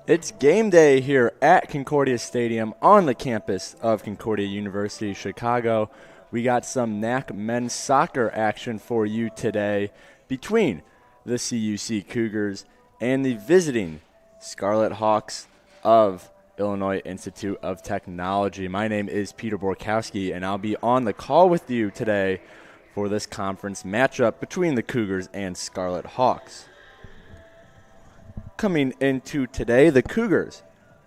It's game day here at Concordia Stadium on the campus of Concordia University, Chicago. We got some NAC men's soccer action for you today between the CUC Cougars and the visiting Scarlet Hawks of Illinois Institute of Technology. My name is Peter Borkowski, and I'll be on the call with you today for this conference matchup between the Cougars and Scarlet Hawks. Coming into today, the Cougars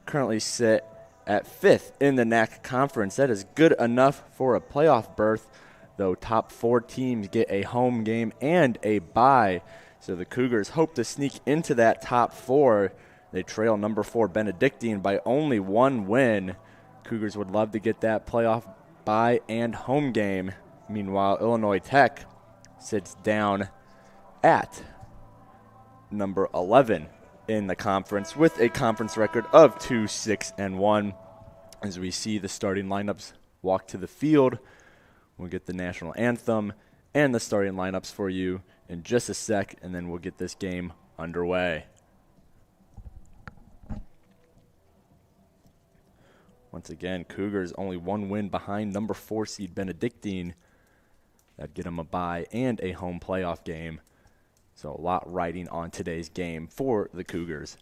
currently sit at 5th in the NAC conference. That is good enough for a playoff berth, though top 4 teams get a home game and a bye. So the Cougars hope to sneak into that top 4. They trail number 4 Benedictine by only 1 win. Cougars would love to get that playoff bye and home game. Meanwhile, Illinois Tech sits down at number 11 in the conference with a conference record of 2-6-1. As we see the starting lineups walk to the field, we'll get the national anthem and the starting lineups for you in just a sec, and then we'll get this game underway. Once again, Cougars only 1 win behind number 4 seed Benedictine. That'd get them a bye and a home playoff game. So a lot riding on today's game for the Cougars.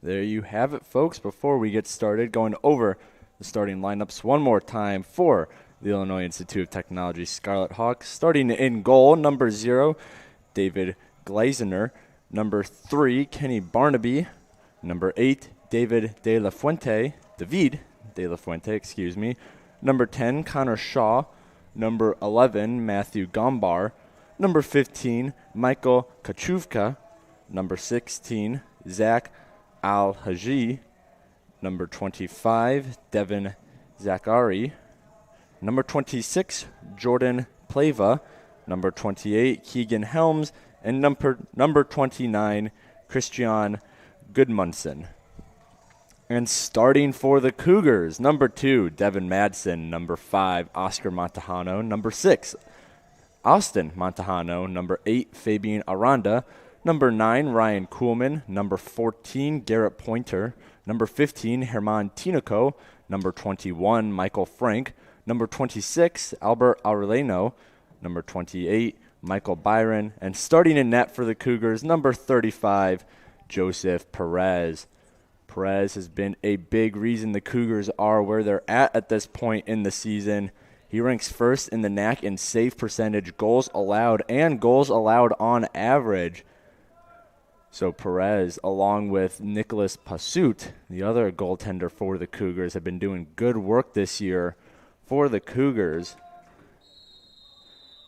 There you have it, folks. Before we get started, going over the starting lineups one more time for the Illinois Institute of Technology Scarlet Hawks. Starting in goal, number 0, David Glazner. Number 3, Kenny Barnaby. Number 8, David De La Fuente. Number 10, Connor Shaw. Number 11, Matthew Gombar. Number 15, Michael Kachuvka. Number 16, Zach Al-Haji. Number 25, Devin Zachary. Number 26, Jordan Plava. Number 28, Keegan Helms. And number 29, Christian Goodmanson. And starting for the Cougars, number 2, Devin Madsen. Number 5, Oscar Montejano. Number 6, Austin Montejano. Number 8, Fabian Aranda. Number 9, Ryan Kuhlman. Number 14, Garrett Pointer. Number 15, Herman Tinoco. Number 21, Michael Frank. Number 26, Albert Aurelano. Number 28, Michael Byron. And starting in net for the Cougars, number 35, Joseph Perez. Perez has been a big reason the Cougars are where they're at this point in the season. He ranks first in the NAC in save percentage, goals allowed, and goals allowed on average. So Perez, along with Nicholas Pasut, the other goaltender for the Cougars, have been doing good work this year for the Cougars.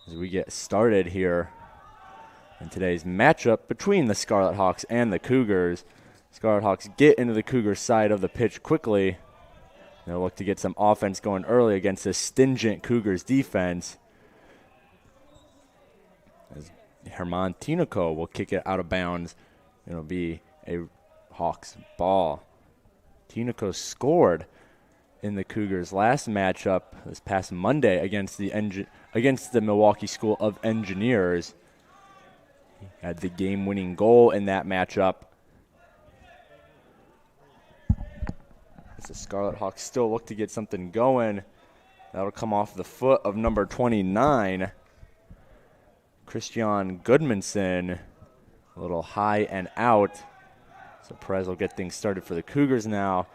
As we get started here in today's matchup between the Scarlet Hawks and the Cougars. Scarlet Hawks get into the Cougars side of the pitch quickly. They'll look to get some offense going early against this stingent Cougars defense. As Herman Tinoco will kick it out of bounds. It'll be a Hawks ball. Tinoco scored in the Cougars' last matchup this past Monday against the Milwaukee School of Engineers. He had the game-winning goal in that matchup. As the Scarlet Hawks still look to get something going. That'll come off the foot of number 29, Christian Goodmanson. A little high and out. So Perez will get things started for the Cougars now.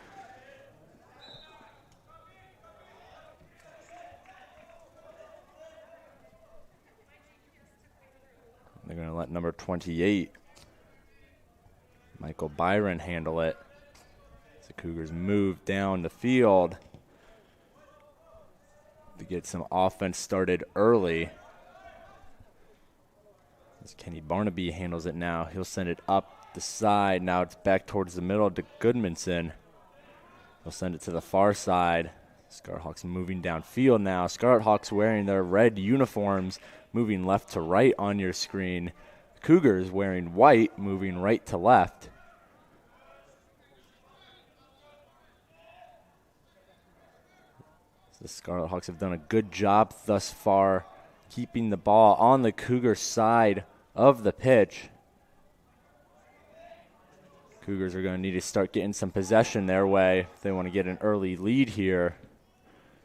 They're going to let number 28, Michael Byron, handle it. As the Cougars move down the field to get some offense started early. As Kenny Barnaby handles it now. He'll send it up the side. Now it's back towards the middle to Goodmanson. He'll send it to the far side. Scarlet Hawks moving downfield now. Scarlet Hawks wearing their red uniforms, moving left to right on your screen. Cougars wearing white, moving right to left. The Scarlet Hawks have done a good job thus far keeping the ball on the Cougar side of the pitch. Cougars are going to need to start getting some possession their way if they want to get an early lead here.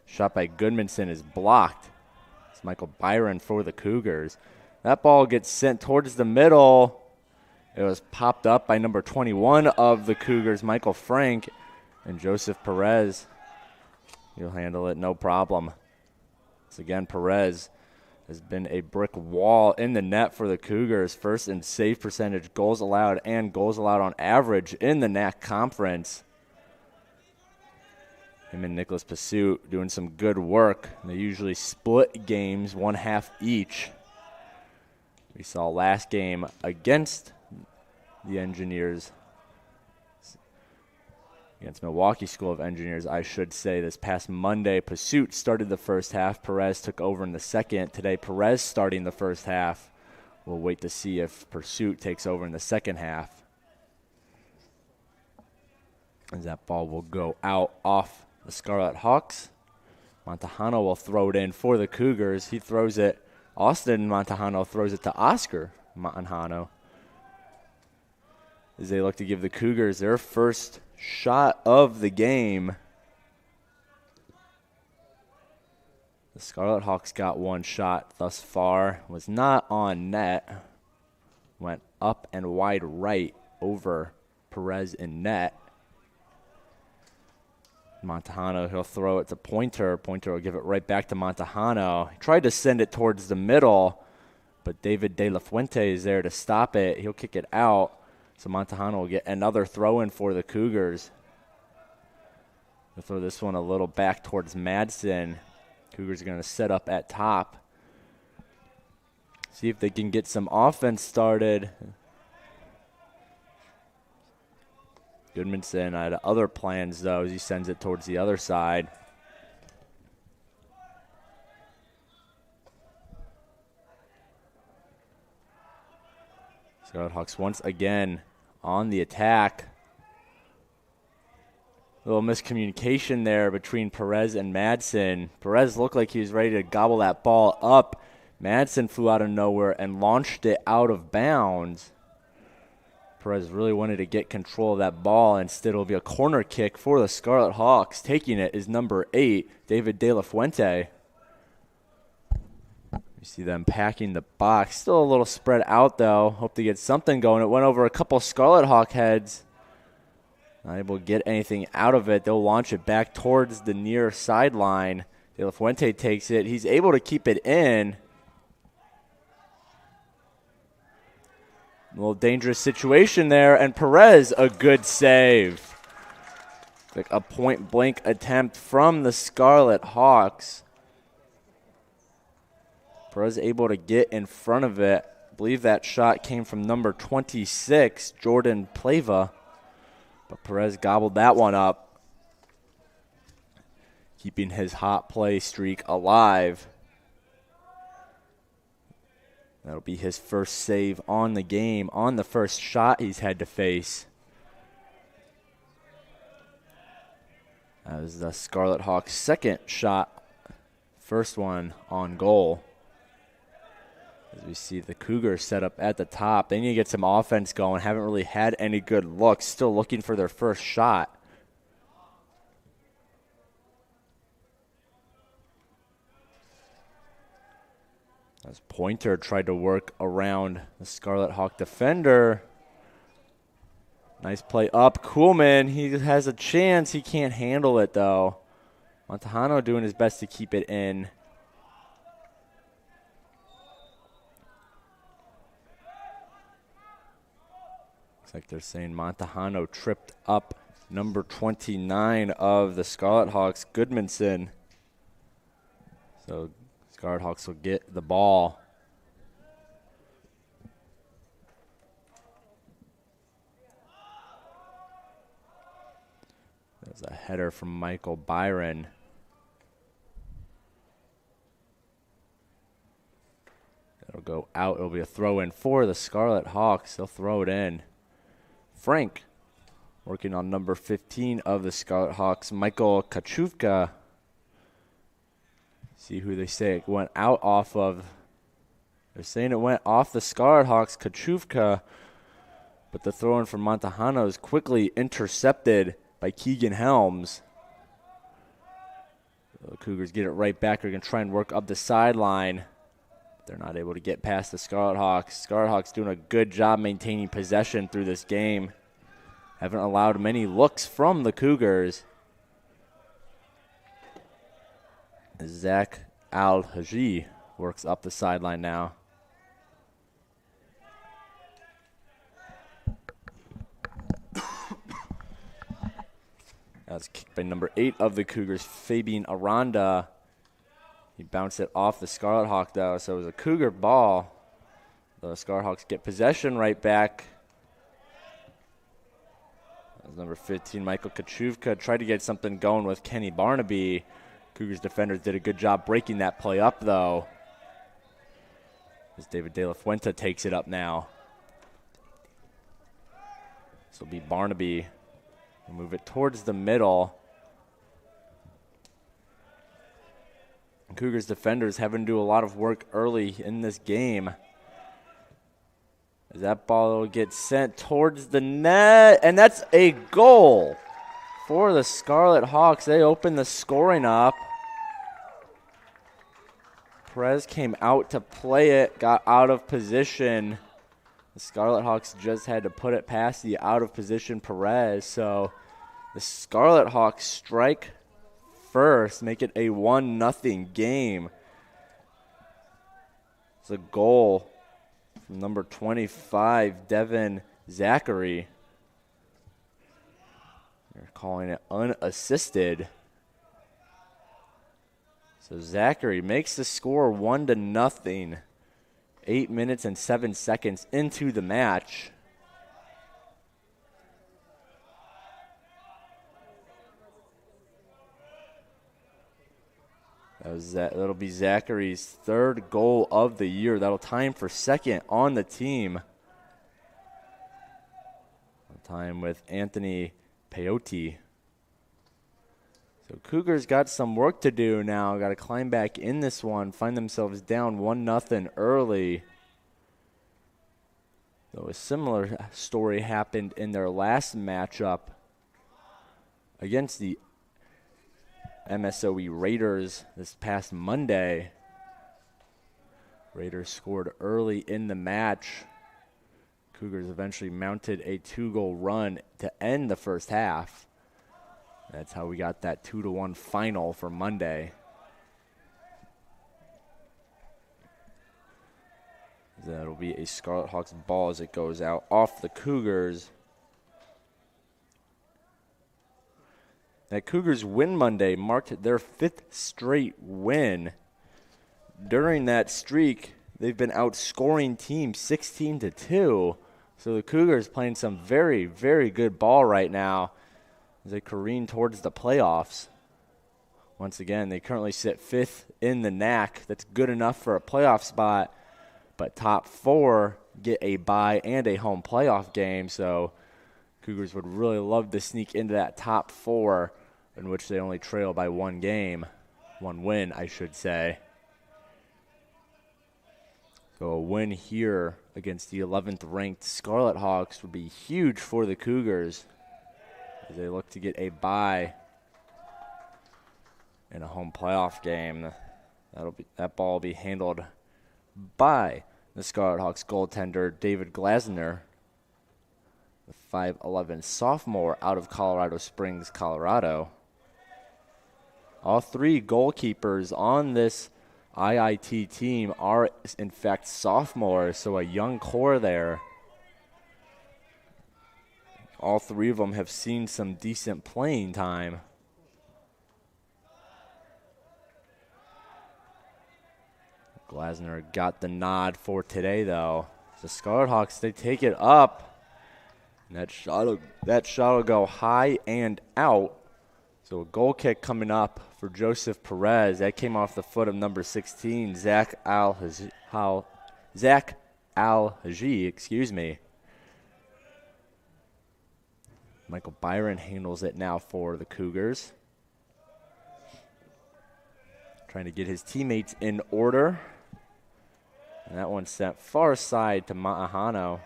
Shot by Goodmanson is blocked. It's Michael Byron for the Cougars. That ball gets sent towards the middle. It was popped up by number 21 of the Cougars, Michael Frank, and Joseph Perez. He'll handle it no problem. Once again, Perez has been a brick wall in the net for the Cougars. First in save percentage, goals allowed, and goals allowed on average in the NAC conference. Him and Nicholas Pasut doing some good work. They usually split games, one half each. We saw last game against the Engineers, against Milwaukee School of Engineers, I should say. This past Monday, Pasut started the first half. Perez took over in the second. Today, Perez starting the first half. We'll wait to see if Pasut takes over in the second half. As that ball will go out off the Scarlet Hawks. Montejano will throw it in for the Cougars. He throws it. Austin Montejano throws it to Oscar Montejano as they look to give the Cougars their first shot of the game. The Scarlet Hawks got one shot thus far. Was not on net. Went up and wide right over Perez in net. Montejano, he'll throw it to Pointer. Pointer will give it right back to Montejano. He tried to send it towards the middle, but David De La Fuente is there to stop it. He'll kick it out, so Montejano will get another throw-in for the Cougars. They'll throw this one a little back towards Madsen. Cougars are going to set up at top. See if they can get some offense started. Goodmanson had other plans, though, as he sends it towards the other side. Scarlet Hawks once again on the attack. A little miscommunication there between Perez and Madsen. Perez looked like he was ready to gobble that ball up. Madsen flew out of nowhere and launched it out of bounds. Perez really wanted to get control of that ball. Instead, it'll be a corner kick for the Scarlet Hawks. Taking it is number 8, David De La Fuente. You see them packing the box. Still a little spread out, though. Hope to get something going. It went over a couple Scarlet Hawk heads. Not able to get anything out of it. They'll launch it back towards the near sideline. De La Fuente takes it. He's able to keep it in. A little dangerous situation there, and Perez, a good save. Like a point-blank attempt from the Scarlet Hawks. Perez able to get in front of it. I believe that shot came from number 26, Jordan Pleva. But Perez gobbled that one up, keeping his hot play streak alive. That'll be his first save on the game, on the first shot he's had to face. That was the Scarlet Hawks' second shot, first one on goal. As we see the Cougars set up at the top. They need to get some offense going. Haven't really had any good looks. Still looking for their first shot. As Pointer tried to work around the Scarlet Hawk defender. Nice play up. Kuhlman, he has a chance. He can't handle it, though. Montejano doing his best to keep it in. Looks like they're saying Montejano tripped up number 29 of the Scarlet Hawks, Goodmanson. So Scarlet Hawks will get the ball. There's a header from Michael Byron. That'll go out. It'll be a throw-in for the Scarlet Hawks. They'll throw it in. Frank working on number 15 of the Scarlet Hawks, Michael Kachuvka. See who they say it went out off of. They're saying it went off the Scarlet Hawks, Kachuvka, but the throw-in from Montejano is quickly intercepted by Keegan Helms. The Cougars get it right back. They're going to try and work up the sideline. They're not able to get past the Scarlet Hawks. Scarlet Hawks doing a good job maintaining possession through this game. Haven't allowed many looks from the Cougars. Zach Al-Haji works up the sideline now. That's kicked by number 8 of the Cougars, Fabian Aranda. He bounced it off the Scarlet Hawk, though, so it was a Cougar ball. The Scarlet Hawks get possession right back. That was number 15, Michael Kachuvka. Tried to get something going with Kenny Barnaby. Cougars defenders did a good job breaking that play up, though. As David De La Fuente takes it up now. This will be Barnaby. We'll move it towards the middle. Cougars defenders having to do a lot of work early in this game. As that ball will get sent towards the net, and that's a goal for the Scarlet Hawks. They open the scoring up. Perez came out to play it, got out of position. The Scarlet Hawks just had to put it past the out-of-position Perez, so the Scarlet Hawks strike first, make it a 1-0 game. It's a goal from number 25, Devin Zachary. They're calling it unassisted. So Zachary makes the score 1-0. 8 minutes and 7 seconds into the match. That'll be Zachary's third goal of the year. That'll tie him for second on the team. Time with Anthony Peyote. So Cougars got some work to do now. Got to climb back in this one. Find themselves down 1-0 early. Though a similar story happened in their last matchup against the MSOC Raiders this past Monday. Raiders scored early in the match. Cougars eventually mounted a 2-goal run to end the first half. That's how we got that 2-1 final for Monday. That'll be a Scarlet Hawks ball as it goes out off the Cougars. That Cougars win Monday marked their 5th straight win. During that streak, they've been outscoring teams 16-2. So the Cougars playing some very, very good ball right now as they careen towards the playoffs. Once again, they currently sit 5th in the NAC. That's good enough for a playoff spot. But top 4 get a bye and a home playoff game. So Cougars would really love to sneak into that top 4, in which they only trail by 1 win, I should say. So a win here against the 11th ranked Scarlet Hawks would be huge for the Cougars as they look to get a bye in a home playoff game. That ball will be handled by the Scarlet Hawks goaltender David Glasner, the 5'11" sophomore out of Colorado Springs, Colorado. All 3 goalkeepers on this IIT team are, in fact, sophomores, so a young core there. All 3 of them have seen some decent playing time. Glasner got the nod for today, though. The Scarlet Hawks, they take it up. And that shot will go high and out. So a goal kick coming up for Joseph Perez. That came off the foot of number 16, Zach Al-Haji, excuse me. Michael Byron handles it now for the Cougars. Trying to get his teammates in order. And that one sent far side to Montahano.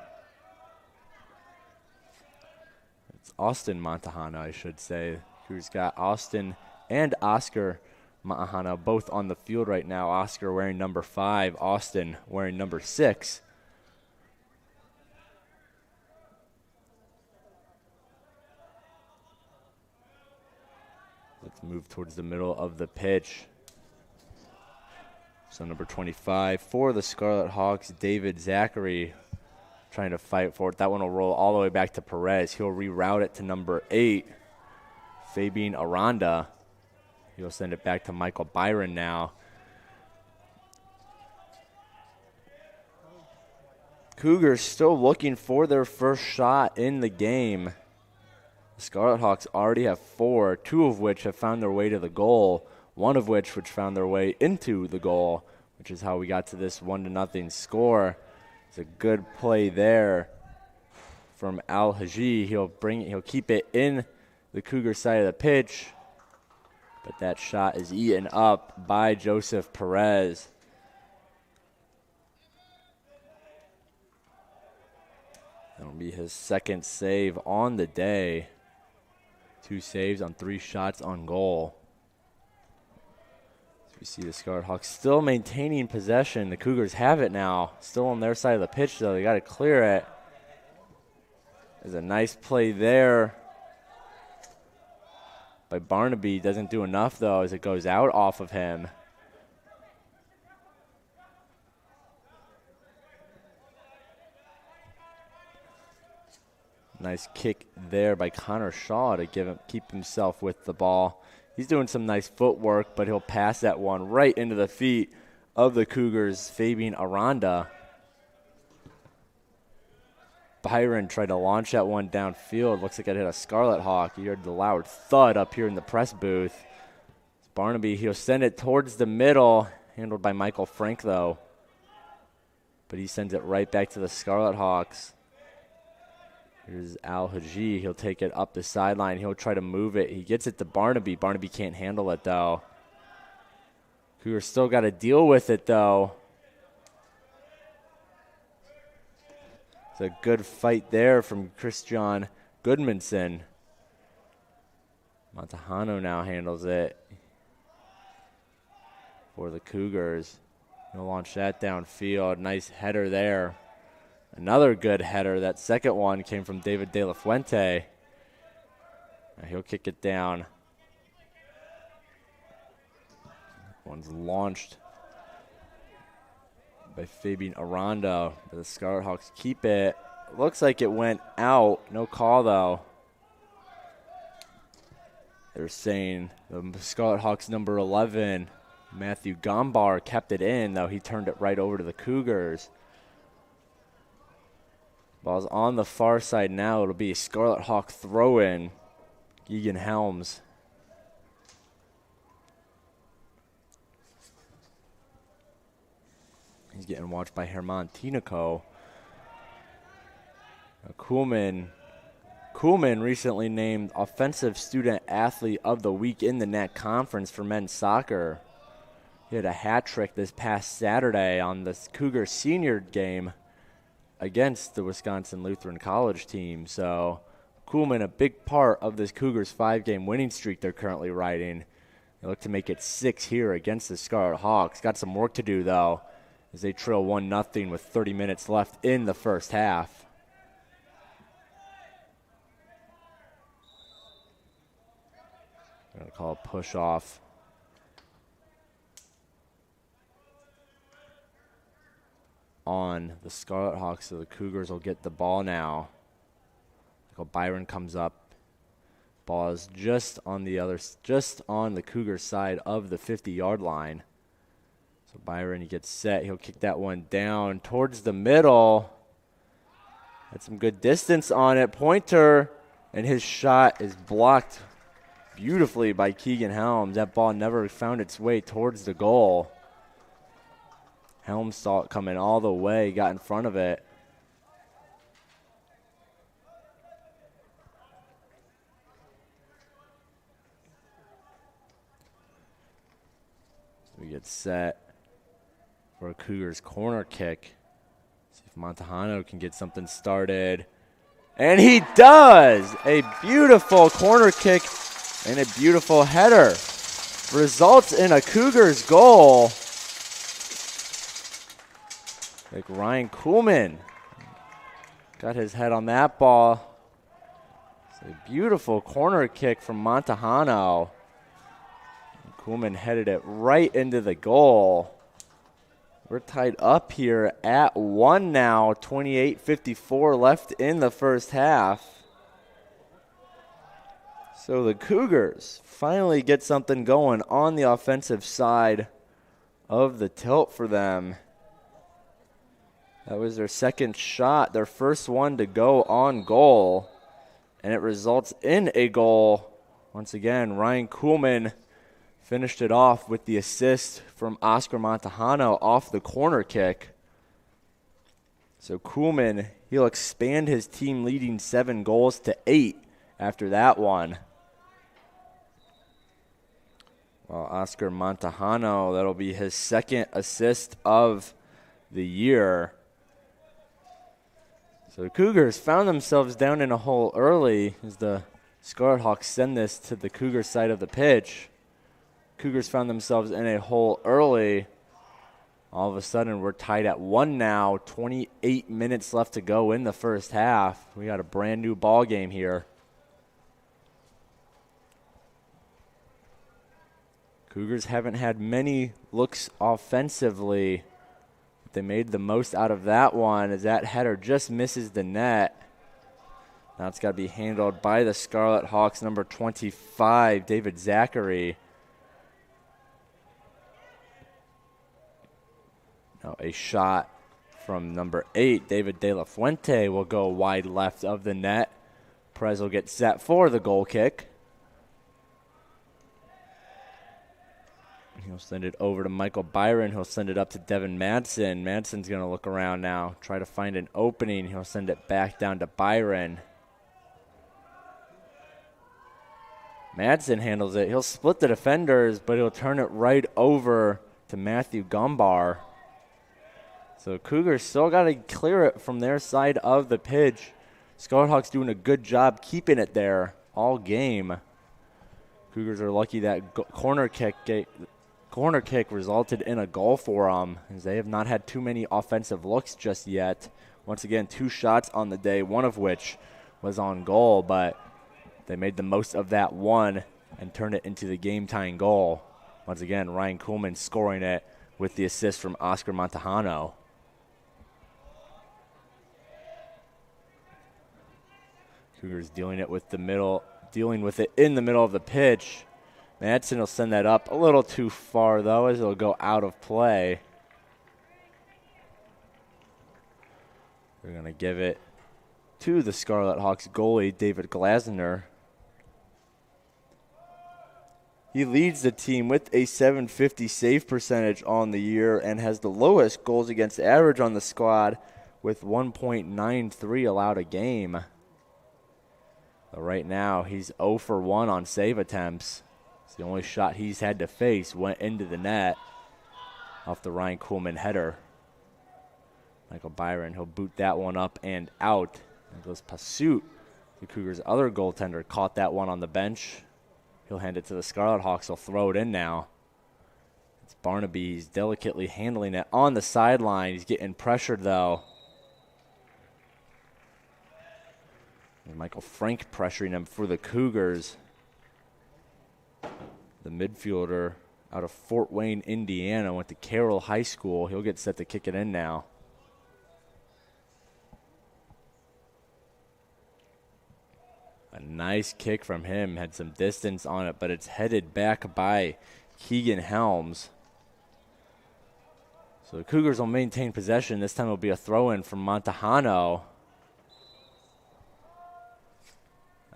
It's Austin Montahano, I should say, who's got Austin and Oscar Montahano both on the field right now. Oscar wearing number 5, Austin wearing number 6. Let's move towards the middle of the pitch. So number 25 for the Scarlet Hawks, David Zachary, trying to fight for it. That one will roll all the way back to Perez. He'll reroute it to number 8, Fabian Aranda. He'll send it back to Michael Byron now. Cougars still looking for their first shot in the game. The Scarlet Hawks already have 4, 2 of which have found their way to the goal, one of which found their way into the goal, which is how we got to this 1-0 score. It's a good play there from Al-Haji. He'll keep it in the Cougar side of the pitch, but that shot is eaten up by Joseph Perez. That'll be his 2nd save on the day. 2 saves on 3 shots on goal. We see the Scarlet Hawks still maintaining possession. The Cougars have it now. Still on their side of the pitch, though. They got to clear it. There's a nice play there by Barnaby. Doesn't do enough, though, as it goes out off of him. Nice kick there by Connor Shaw to keep himself with the ball. He's doing some nice footwork, but he'll pass that one right into the feet of the Cougars, Fabian Aranda. Byron tried to launch that one downfield. Looks like it hit a Scarlet Hawk. You heard the loud thud up here in the press booth. Barnaby, he'll send it towards the middle, handled by Michael Frank, though. But he sends it right back to the Scarlet Hawks. Here's Al Haji. He'll take it up the sideline. He'll try to move it. He gets it to Barnaby. Barnaby can't handle it, though. Cougars still got to deal with it, though. It's a good fight there from Christian Goodmanson. Montejano now handles it for the Cougars. He'll launch that downfield. Nice header there. Another good header. That second one came from David De La Fuente. Now he'll kick it down. One's launched by Fabian Aranda. The Scarlet Hawks keep it. Looks like it went out. No call, though. They're saying the Scarlet Hawks number 11, Matthew Gombar, kept it in, though he turned it right over to the Cougars. Ball's on the far side now. It'll be a Scarlet Hawk throw-in. Keegan Helms. He's getting watched by Herman Tinoco. Kuhlman recently named Offensive Student Athlete of the Week in the NET Conference for men's soccer. He had a hat trick this past Saturday on the Cougar senior game against the Wisconsin Lutheran College team. So Kuhlman, a big part of this Cougars 5-game winning streak they're currently riding. They look to make it 6 here against the Scarlet Hawks. Got some work to do, though, as they trail 1-0 with 30 minutes left in the first half. I'm going to call a push off. On the Scarlet Hawks, so the Cougars will get the ball now. Michael Byron comes up. Ball is just on the Cougars side of the 50-yard line. So Byron, he gets set. He'll kick that one down towards the middle. Had some good distance on it. Pointer, and his shot is blocked beautifully by Keegan Helms. That ball never found its way towards the goal. Helms saw it coming all the way, got in front of it. So we get set for a Cougars corner kick. See if Montejano can get something started. And he does! A beautiful corner kick and a beautiful header. Results in a Cougars goal. Like Ryan Kuhlman got his head on that ball. It's a beautiful corner kick from Montejano. Kuhlman headed it right into the goal. We're tied up here at 1 now. 28:54 left in the first half. So the Cougars finally get something going on the offensive side of the tilt for them. That was their second shot, their first one to go on goal, and it results in a goal. Once again, Ryan Kuhlman finished it off with the assist from Oscar Montejano off the corner kick. So Kuhlman, he'll expand his team leading 7 goals to 8 after that one. Well, Oscar Montejano, that'll be his second assist of the year. So the Cougars found themselves down in a hole early as the Scarlet Hawks send this to the Cougar side of the pitch. Cougars found themselves in a hole early. All of a sudden, we're tied at 1 now. 28 minutes left to go in the first half. We got a brand new ball game here. Cougars haven't had many looks offensively. They made the most out of that one as that header just misses the net. Now it's got to be handled by the Scarlet Hawks, number 25, David Zachary. Now a shot from number 8, David De La Fuente, will go wide left of the net. Perez will get set for the goal kick. He'll send it over to Michael Byron. He'll send it up to Devin Madsen. Madsen's going to look around now, try to find an opening. He'll send it back down to Byron. Madsen handles it. He'll split the defenders, but he'll turn it right over to Matthew Gumbar. So Cougars still got to clear it from their side of the pitch. Scarlet Hawks doing a good job keeping it there all game. Cougars are lucky that corner kick resulted in a goal for them, as they have not had too many offensive looks just yet. Once again, 2 shots on the day, one of which was on goal, but they made the most of that one and turned it into the game-tying goal. Once again, Ryan Kuhlman scoring it with the assist from Oscar Montejano. Cougars dealing with it in the middle of the pitch. Madsen will send that up a little too far, though, as it'll go out of play. They're going to give it to the Scarlet Hawks goalie, David Glasner. He leads the team with a .750 save percentage on the year and has the lowest goals against average on the squad with 1.93 allowed a game. But right now, he's 0 for 1 on save attempts. It's the only shot he's had to face went into the net off the Ryan Kuhlman header. Michael Byron, he'll boot that one up and out. Nicholas Pasut, the Cougars' other goaltender, caught that one on the bench. He'll hand it to the Scarlet Hawks. He'll throw it in now. It's Barnaby. He's delicately handling it on the sideline. He's getting pressured, though. And Michael Frank pressuring him for the Cougars. The midfielder out of Fort Wayne, Indiana, went to Carroll High School. He'll get set to kick it in now. A nice kick from him. Had some distance on it, but it's headed back by Keegan Helms. So the Cougars will maintain possession. This time it'll be a throw-in from Montejano.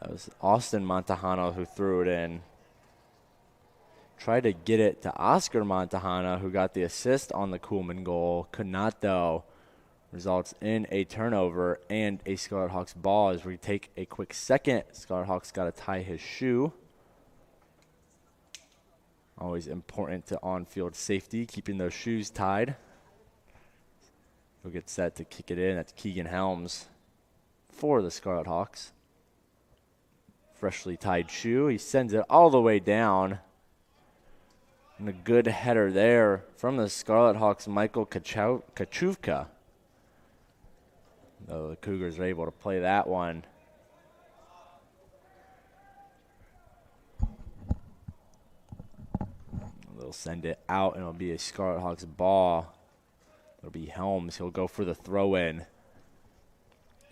That was Austin Montejano who threw it in. Tried to get it to Oscar Montejano, who got the assist on the Kuhlman goal. Could not, though. Results in a turnover and a Scarlet Hawks ball as we take a quick second. Scarlet Hawks got to tie his shoe. Always important to on-field safety, keeping those shoes tied. He'll get set to kick it in. That's Keegan Helms for the Scarlet Hawks. Freshly tied shoe. He sends it all the way down. And a good header there from the Scarlet Hawks, Michael Kachuvka. Though the Cougars are able to play that one. They'll send it out, and it'll be a Scarlet Hawks ball. It'll be Helms. He'll go for the throw-in.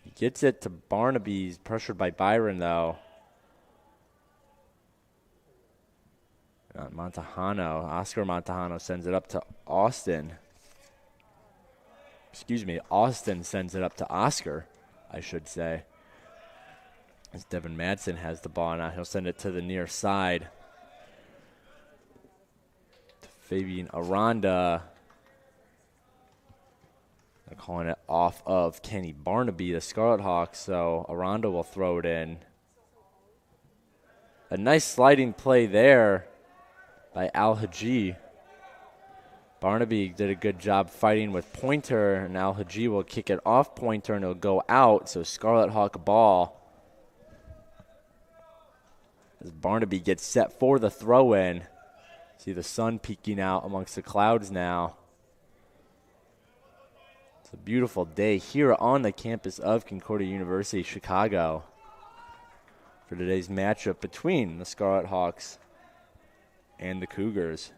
He gets it to Barnaby. He's pressured by Byron, though. Montejano. Oscar Montejano sends it up to Austin. Austin sends it up to Oscar, I should say. As Devin Madsen has the ball now, he'll send it to the near side. To Fabian Aranda. They're calling it off of Kenny Barnaby, the Scarlet Hawks, so Aranda will throw it in. A nice sliding play there by Al-Haji. Barnaby did a good job fighting with Pointer, and Al-Haji will kick it off Pointer, and it'll go out, so Scarlet Hawk ball. As Barnaby gets set for the throw-in. See the sun peeking out amongst the clouds now. It's a beautiful day here on the campus of Concordia University, Chicago, for today's matchup between the Scarlet Hawks and the Cougars.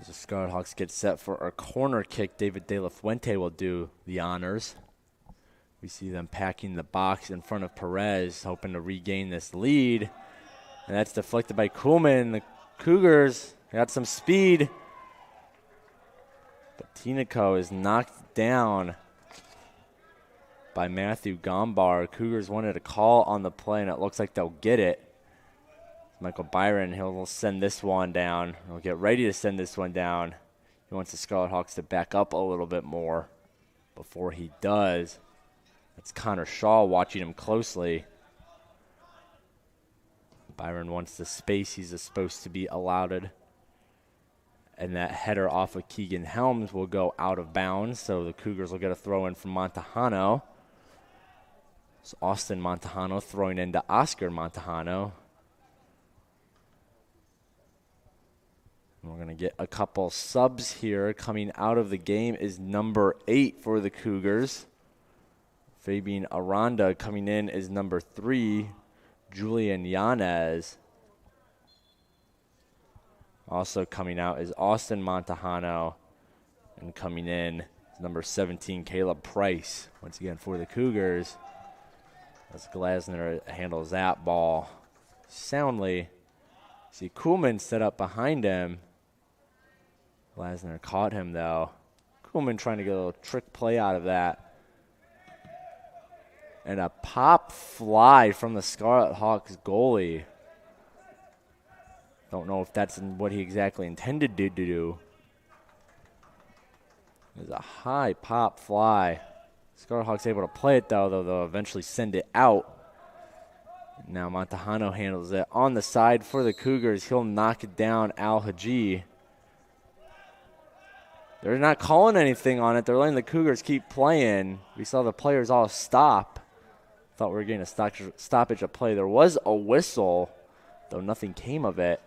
As the Scarlet Hawks get set for a corner kick, David De La Fuente will do the honors. We see them packing the box in front of Perez, hoping to regain this lead. And that's deflected by Kuhlman. The Cougars got some speed. But Tinoco is knocked down by Matthew Gombar. Cougars wanted a call on the play, and it looks like they'll get it. Michael Byron, he'll send this one down. He'll get ready to send this one down. He wants the Scarlet Hawks to back up a little bit more before he does. That's Connor Shaw watching him closely. Byron wants the space he's supposed to be allotted. And that header off of Keegan Helms will go out of bounds, so the Cougars will get a throw in from Montejano. It's Austin Montejano throwing into Oscar Montejano. We're going to get a couple subs here. Coming out of the game is number 8 for the Cougars. Fabian Aranda. Coming in is number 3, Julian Yanez. Also coming out is Austin Montejano. And coming in is number 17, Caleb Price. Once again for the Cougars, as Glasner handles that ball soundly. See Kuhlman set up behind him. Glasner caught him, though. Kuhlman trying to get a little trick play out of that. And a pop fly from the Scarlet Hawks goalie. Don't know if that's what he exactly intended to do. There's a high pop fly. Scarlet Hawks able to play it, though they'll eventually send it out. Now Montejano handles it on the side for the Cougars. He'll knock it down Al Haji. They're not calling anything on it. They're letting the Cougars keep playing. We saw the players all stop. Thought we were getting a stoppage of play. There was a whistle, though nothing came of it.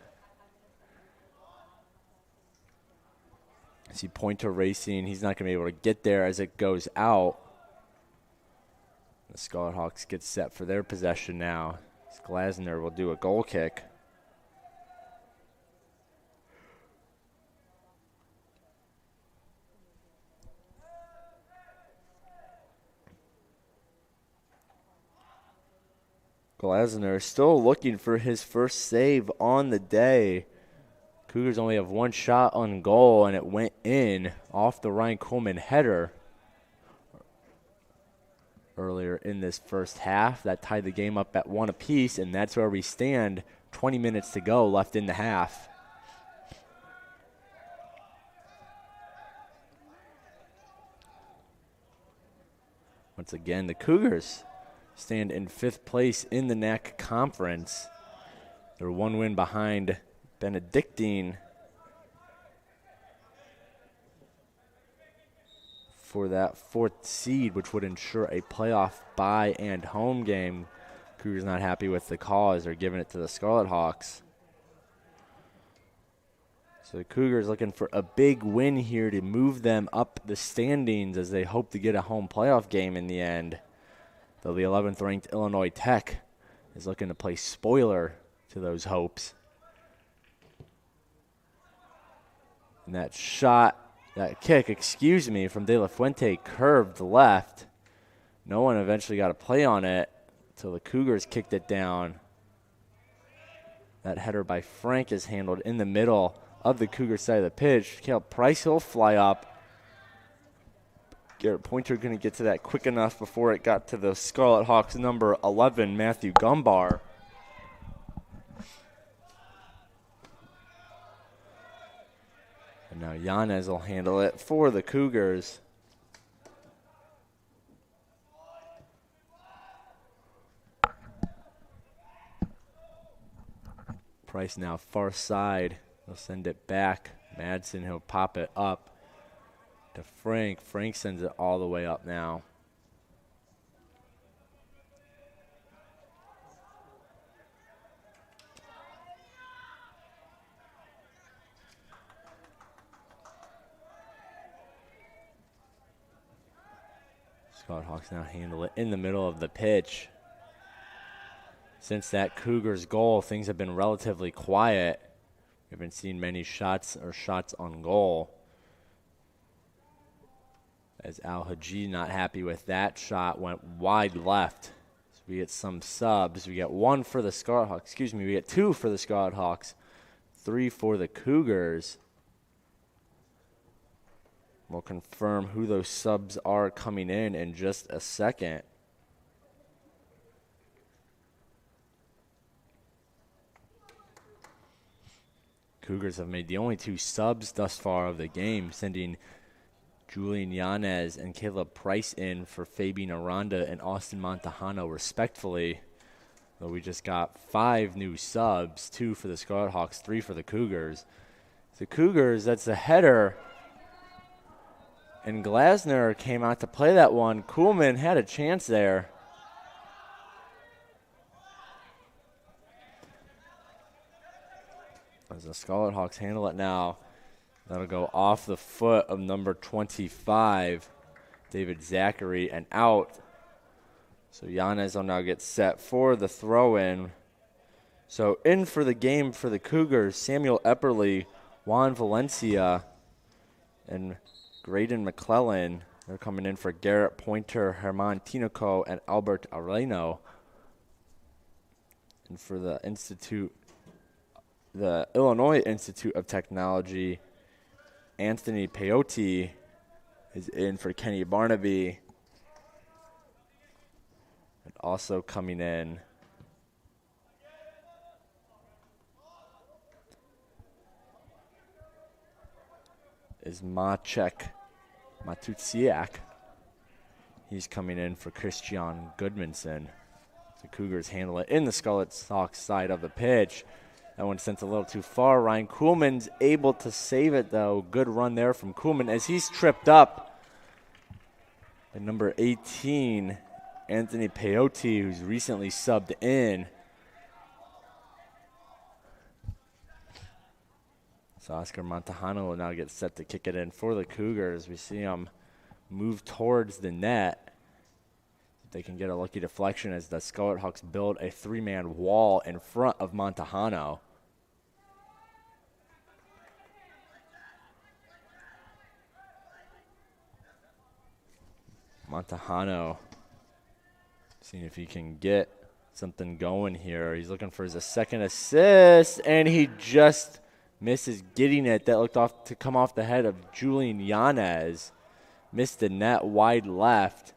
I see Pointer racing. He's not going to be able to get there as it goes out. The Scarlet Hawks get set for their possession now. Glasner will do a goal kick. Glasner still looking for his first save on the day. Cougars only have one shot on goal, and it went in off the Ryan Kuhlman header earlier in this first half. That tied the game up at 1 apiece, and that's where we stand. 20 minutes to go left in the half. Once again, the Cougars stand in 5th place in the NAC Conference. They're 1 win behind Benedictine for that 4th seed, which would ensure a playoff bye and home game. Cougars not happy with the call as they're giving it to the Scarlet Hawks. So the Cougars looking for a big win here to move them up the standings as they hope to get a home playoff game in the end. Though the 11th ranked Illinois Tech is looking to play spoiler to those hopes. And that kick, from De La Fuente curved left. No one eventually got a play on it until the Cougars kicked it down. That header by Frank is handled in the middle of the Cougar side of the pitch. Caleb Price will fly up. Garrett Pointer going to get to that quick enough before it got to the Scarlet Hawks number 11, Matthew Gumbar. And now Yanez will handle it for the Cougars. Price now far side. He'll send it back. Madsen, he'll pop it up to Frank. Frank sends it all the way up now. Scarlet Hawks now handle it in the middle of the pitch. Since that Cougars goal, things have been relatively quiet. We haven't seen many shots on goal. As Al-Haji, not happy with that shot, went wide left. So we get some subs. We get one for the Scarlet Hawks. Excuse me, we get two for the Scarlet Hawks, 3 for the Cougars. We'll confirm who those subs are coming in just a second. Cougars have made the only 2 subs thus far of the game, sending Julian Yanez and Caleb Price in for Fabian Aranda and Austin Montejano respectfully. Though we just got 5 new subs, 2 for the Scarlet Hawks, 3 for the Cougars. The Cougars, that's a header. And Glasner came out to play that one. Kuhlman had a chance there. As the Scarlet Hawks handle it now, that'll go off the foot of number 25, David Zachary, and out. So Yanez will now get set for the throw-in. So in for the game for the Cougars, Samuel Epperly, Juan Valencia, and Graydon McClellan. They're coming in for Garrett Pointer, Herman Tinoco, and Albert Areno. And for the Illinois Institute of Technology, Anthony Peyote is in for Kenny Barnaby. And also coming in is Maciek Matutsiak. He's coming in for Christian Goodmanson. The Cougars handle it in the Scarlet Hawks side of the pitch. That one sent a little too far. Ryan Kuhlman's able to save it, though. Good run there from Kuhlman as he's tripped up by number 18, Anthony Peyote, who's recently subbed in. So Oscar Montejano will now get set to kick it in for the Cougars. We see him move towards the net. They can get a lucky deflection as the Scarlet Hawks build a 3-man wall in front of Montejano. Montejano seeing if he can get something going here. He's looking for his second assist, and he just misses getting it. That looked off to come off the head of Julian Yanez. Missed the net wide left.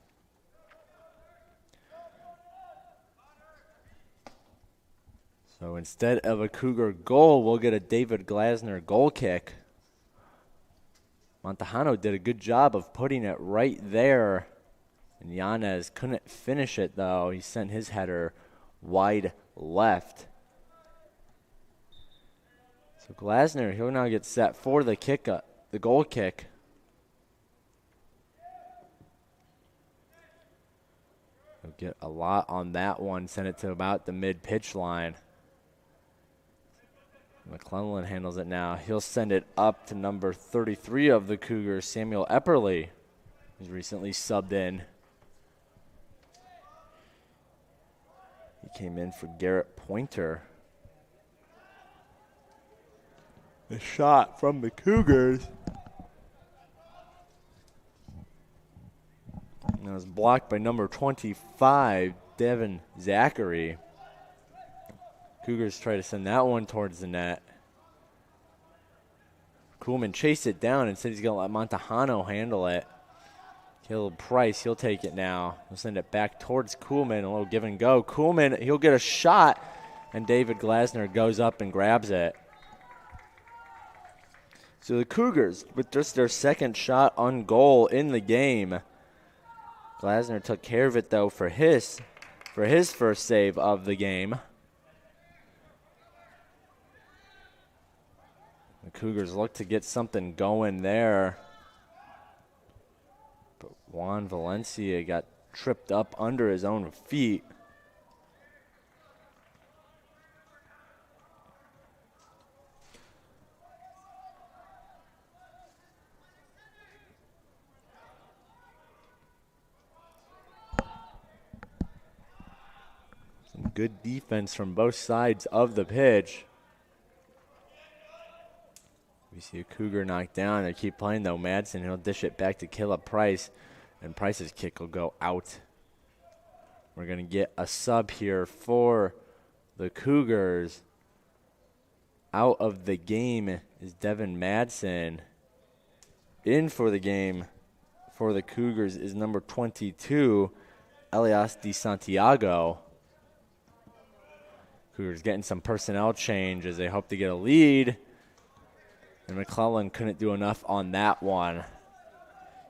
So instead of a Cougar goal, we'll get a David Glasner goal kick. Montejano did a good job of putting it right there. And Yanez couldn't finish it, though. He sent his header wide left. So Glasner, he'll now get set for the the goal kick. He'll get a lot on that one. Send it to about the mid-pitch line. McClellan handles it now. He'll send it up to number 33 of the Cougars, Samuel Epperly, who's recently subbed in. He came in for Garrett Pointer. The shot from the Cougars. And it was blocked by number 25, Devin Zachary. Cougars try to send that one towards the net. Kuhlman chased it down and said he's going to let Montejano handle it. Caleb Price, he'll take it now. He'll send it back towards Kuhlman, a little give and go. Kuhlman, he'll get a shot, and David Glasner goes up and grabs it. So the Cougars, with just their second shot on goal in the game. Glasner took care of it, though, for his first save of the game. The Cougars look to get something going there. But Juan Valencia got tripped up under his own feet. Good defense from both sides of the pitch. We see a Cougar knocked down. They keep playing, though. Madsen, he'll dish it back to Caleb Price, and Price's kick will go out. We're going to get a sub here for the Cougars. Out of the game is Devin Madsen. In for the game for the Cougars is number 22, Elias De Santiago. Cougars getting some personnel change as they hope to get a lead. And McClellan couldn't do enough on that one.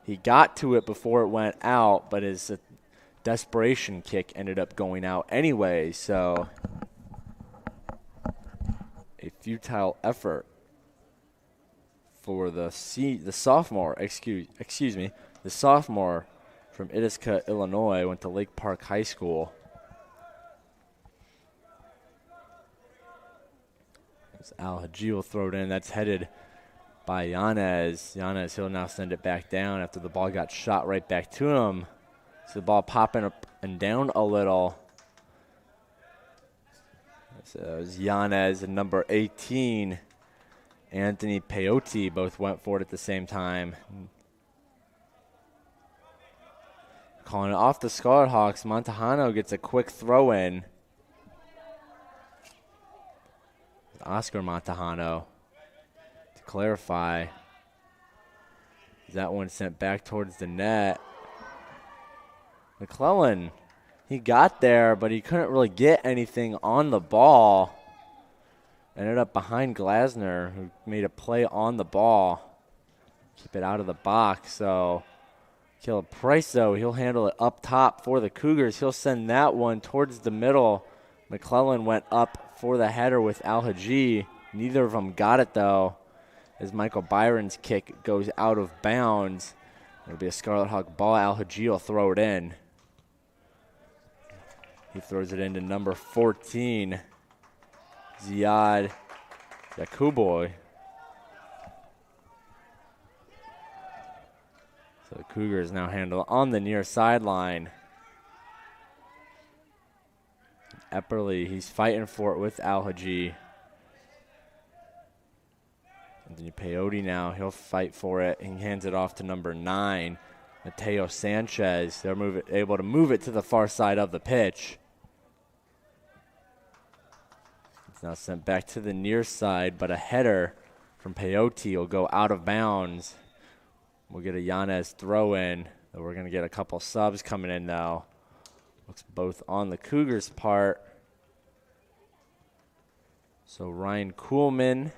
He got to it before it went out, but his desperation kick ended up going out anyway. So a futile effort for the sophomore from Itasca, Illinois, went to Lake Park High School. Al-Haji will throw it in. That's headed by Yanez. Yanez, he'll now send it back down after the ball got shot right back to him. So the ball popping up and down a little. So it was Yanez and number 18, Anthony Peyote, both went for it at the same time. Calling it off the Scarlet Hawks. Montejano gets a quick throw in. Oscar Montejano to clarify. That one sent back towards the net. McClellan, he got there, but he couldn't really get anything on the ball. Ended up behind Glasner, who made a play on the ball. Keep it out of the box. So Caleb Price, though, he'll handle it up top for the Cougars. He'll send that one towards the middle. McClellan went up for the header with Al-Haji. Neither of them got it, though, as Michael Byron's kick goes out of bounds. It'll be a Scarlet Hawk ball. Al-Haji will throw it in. He throws it into number 14, Ziad Yakuboy. So the Cougars now handle on the near sideline. Epperly, he's fighting for it with Al-Haji. Anthony Peyote now, he'll fight for it. He hands it off to number 9, Mateo Sanchez. They're able to move it to the far side of the pitch. It's now sent back to the near side, but a header from Peyote will go out of bounds. We'll get a Yanez throw in. We're going to get a couple subs coming in now. Looks both on the Cougars' part. So Ryan Kuhlman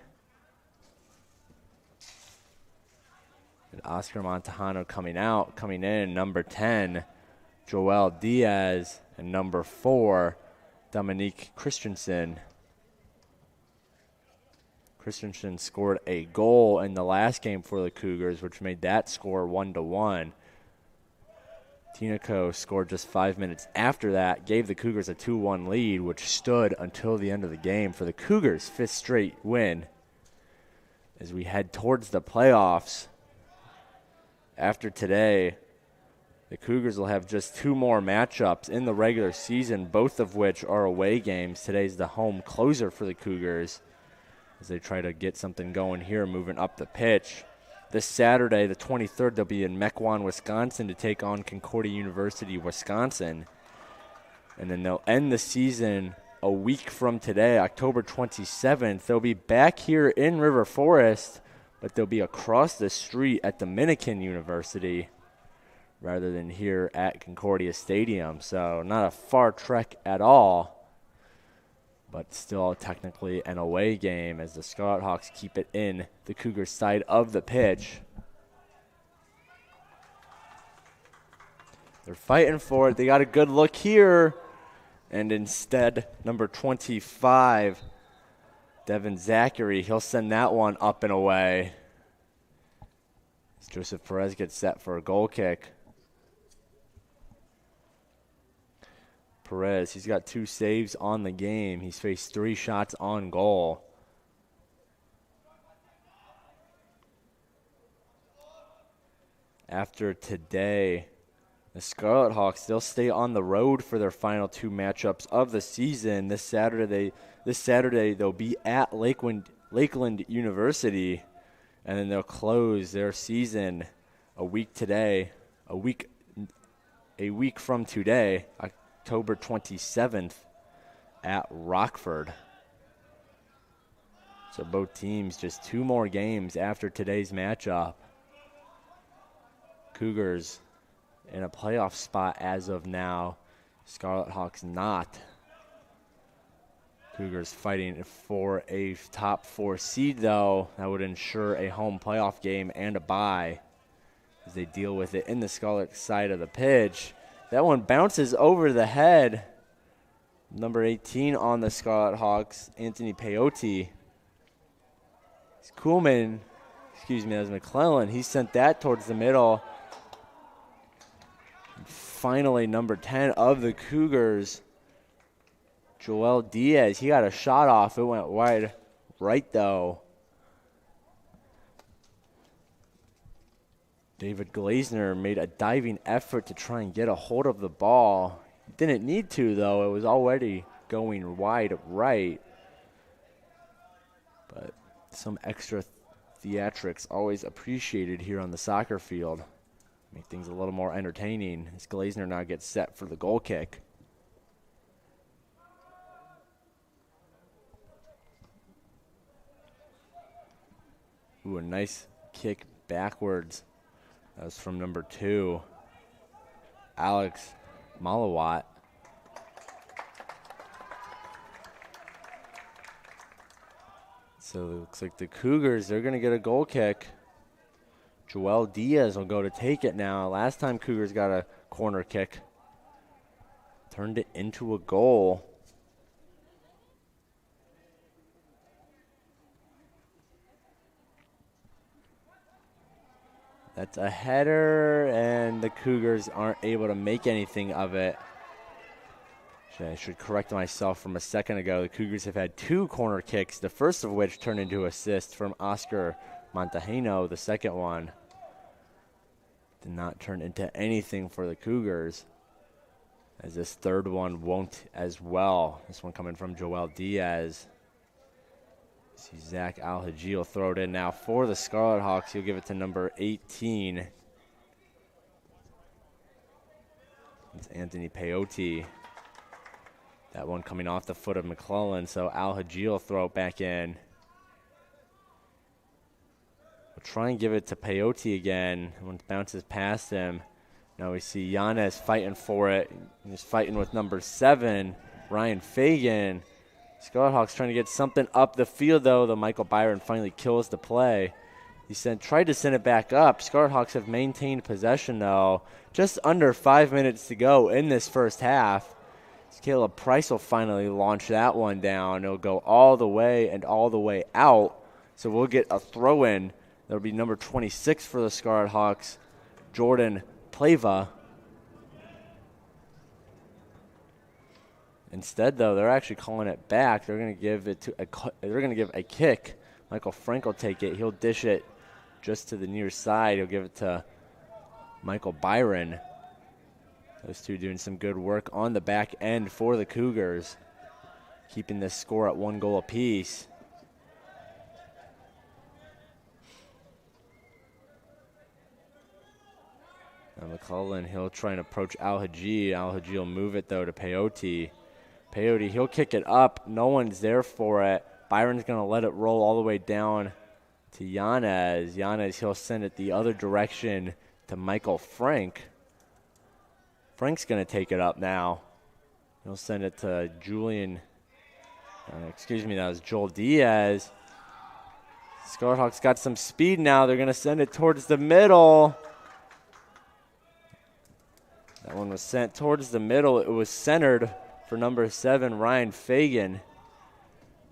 and Oscar Montejano coming in, number 10, Joel Diaz, and number 4, Dominique Christensen. Christensen scored a goal in the last game for the Cougars, which made that score 1-1. Tinoco scored just 5 minutes after that, gave the Cougars a 2-1 lead, which stood until the end of the game for the Cougars' 5th straight win. As we head towards the playoffs, after today, the Cougars will have just 2 more matchups in the regular season, both of which are away games. Today's the home closer for the Cougars as they try to get something going here, moving up the pitch. This Saturday, the 23rd, they'll be in Mequon, Wisconsin to take on Concordia University, Wisconsin. And then they'll end the season a week from today, October 27th. They'll be back here in River Forest, but they'll be across the street at Dominican University rather than here at Concordia Stadium. So not a far trek at all, but still technically an away game as the Scarlet Hawks keep it in the Cougars' side of the pitch. They're fighting for it. They got a good look here. And instead, number 25, Devin Zachary, he'll send that one up and away. As Joseph Perez gets set for a goal kick. Perez, he's got 2 saves on the game. He's faced 3 shots on goal. After today, The Scarlet Hawks, they'll stay on the road for their final 2 matchups of the season. This Saturday they'll be at Lakeland University, and then they'll close their season a week from today, October 27th, at Rockford. So both teams just 2 more games after today's matchup. Cougars in a playoff spot as of now. Scarlet Hawks not. Cougars fighting for a top 4 seed, though. That would ensure a home playoff game and a bye as they deal with it in the Scarlet side of the pitch. That one bounces over the head. Number 18 on the Scarlet Hawks, Anthony Peyote. That was McClellan. He sent that towards the middle. Finally, number 10 of the Cougars, Joel Diaz. He got a shot off. It went wide right, though. David Glazner made a diving effort to try and get a hold of the ball. Didn't need to, though. It was already going wide right. But some extra theatrics always appreciated here on the soccer field. Make things a little more entertaining as Glazner now gets set for the goal kick. Ooh, a nice kick backwards. That was from number 2, Alex Malawat. So it looks like the Cougars, they're going to get a goal kick. Joel Diaz will go to take it now. Last time Cougars got a corner kick, turned it into a goal. That's a header, and the Cougars aren't able to make anything of it. I should correct myself from a second ago. The Cougars have had 2 corner kicks, the first of which turned into assists from Oscar Montejano. The second one did not turn into anything for the Cougars, as this third one won't as well. This one coming from Joel Diaz. See Zach Al-Haji will throw it in now for the Scarlet Hawks. He'll give it to number 18. It's Anthony Peyote. That one coming off the foot of McClellan, so Al-Haji will throw it back in. We'll try and give it to Peyote again. When it bounces past him, now we see Yanez fighting for it. He's fighting with number 7, Ryan Fagan. Scarlet Hawks trying to get something up the field, though. The Michael Byron finally kills the play. He tried to send it back up. Scarlet Hawks have maintained possession, though. Just under 5 minutes to go in this first half. Caleb Price will finally launch that one down. It'll go all the way and all the way out. So we'll get a throw-in. That'll be number 26 for the Scarlet Hawks, Jordan Pleva. Instead, though, they're actually calling it back. They're going to give it a kick. Michael Frank will take it. He'll dish it just to the near side. He'll give it to Michael Byron. Those two doing some good work on the back end for the Cougars, keeping this score at 1 goal apiece. Now McClellan, he'll try and approach Al-Haji. Al-Haji will move it, though, to Peyote. Peyote, he'll kick it up. No one's there for it. Byron's going to let it roll all the way down to Yanez. Yanez, he'll send it the other direction to Michael Frank. Frank's going to take it up now. He'll send it to that was Joel Diaz. Scarlet Hawks got some speed now. They're going to send it towards the middle. That one was sent towards the middle. It was centered for number 7, Ryan Fagan.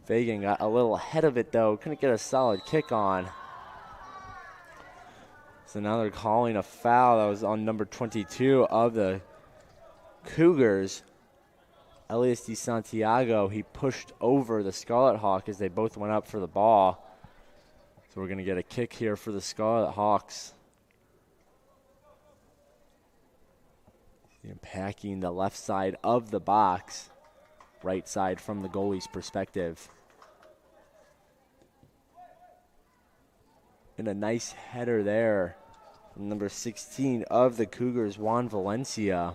Fagan got a little ahead of it, though. Couldn't get a solid kick on. So now they're calling a foul. That was on number 22 of the Cougars. Elias Di Santiago, he pushed over the Scarlet Hawk as they both went up for the ball. So we're going to get a kick here for the Scarlet Hawks. Impacting the left side of the box, right side from the goalie's perspective. And a nice header there from number 16 of the Cougars, Juan Valencia.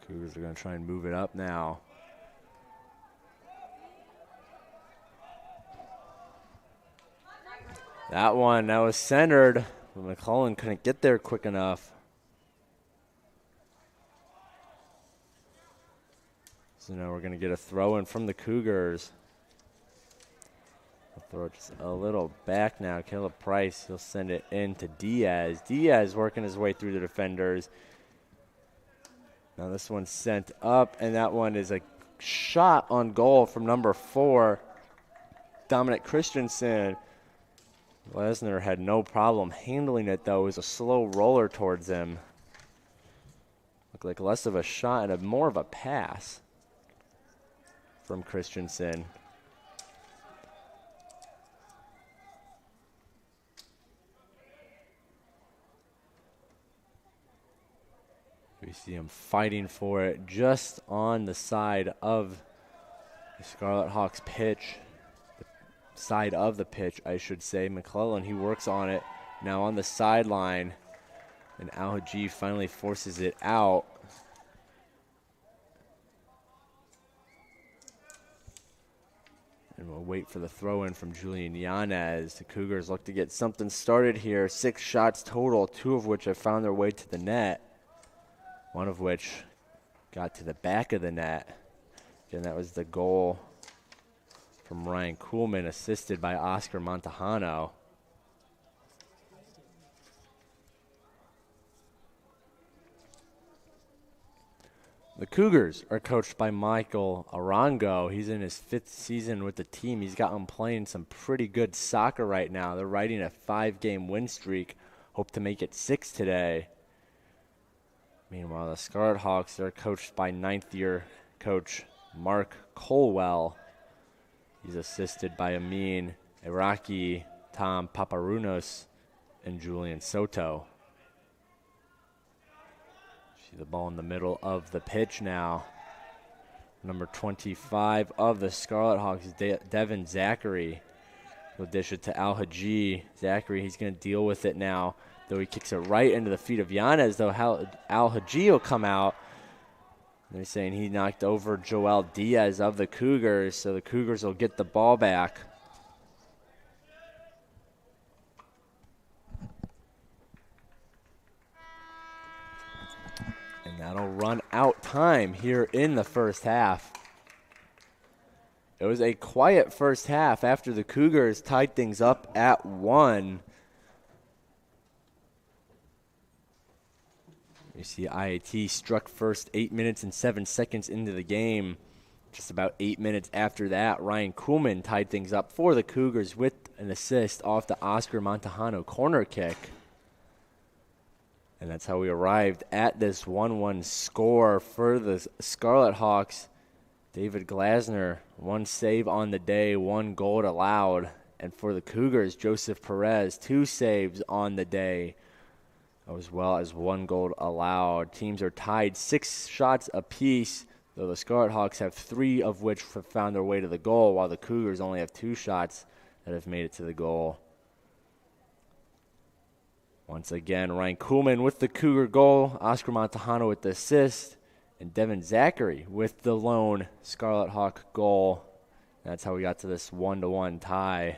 Cougars are going to try and move it up now. That was centered, but McClellan couldn't get there quick enough. So now we're going to get a throw in from the Cougars. I'll throw it just a little back now. Caleb Price, he'll send it in to Diaz. Diaz working his way through the defenders. Now this one's sent up, and that one is a shot on goal from number 4, Dominic Christensen. Lesnar had no problem handling it, though. It was a slow roller towards him. Looked like less of a shot and more of a pass from Christensen. We see him fighting for it just on the side of the Scarlet Hawks pitch. Side of the pitch, I should say. McClellan, he works on it now on the sideline, and Al-Haji finally forces it out. And we'll wait for the throw-in from Julian Yanez. The Cougars look to get something started here. 6 shots total, 2 of which have found their way to the net, one of which got to the back of the net. Again, that was the goal from Ryan Kuhlman, assisted by Oscar Montejano. The Cougars are coached by Michael Arango. He's in his 5th season with the team. He's got them playing some pretty good soccer right now. They're riding a 5-game win streak. Hope to make it 6 today. Meanwhile, the Scarlet Hawks are coached by 9th-year coach Mark Colwell. He's assisted by Amin Iraqi, Tom Paparunos, and Julian Soto. See the ball in the middle of the pitch now. Number 25 of the Scarlet Hawks, Devin Zachary. He'll dish it to Al-Haji. Zachary, he's going to deal with it now, though he kicks it right into the feet of Yanez, though Al-Haji will come out. They're saying he knocked over Joel Diaz of the Cougars, so the Cougars will get the ball back. And that'll run out time here in the first half. It was a quiet first half after the Cougars tied things up at 1. You see IIT struck first 8 minutes and 7 seconds into the game. Just about 8 minutes after that, Ryan Kuhlman tied things up for the Cougars with an assist off the Oscar Montejano corner kick. And that's how we arrived at this 1-1 score for the Scarlet Hawks. David Glasner, 1 save on the day, 1 goal allowed. And for the Cougars, Joseph Perez, 2 saves on the day, as well as 1 goal allowed. Teams are tied 6 shots apiece, though the Scarlet Hawks have 3 of which have found their way to the goal, while the Cougars only have 2 shots that have made it to the goal. Once again, Ryan Kuhlman with the Cougar goal, Oscar Montejano with the assist, and Devin Zachary with the lone Scarlet Hawk goal. That's how we got to this 1-1 tie.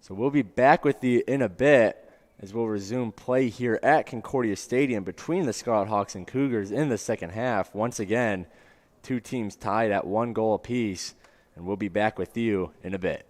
So we'll be back with you in a bit as we'll resume play here at Concordia Stadium between the Scarlet Hawks and Cougars in the second half. Once again, 2 teams tied at 1 goal apiece, and we'll be back with you in a bit.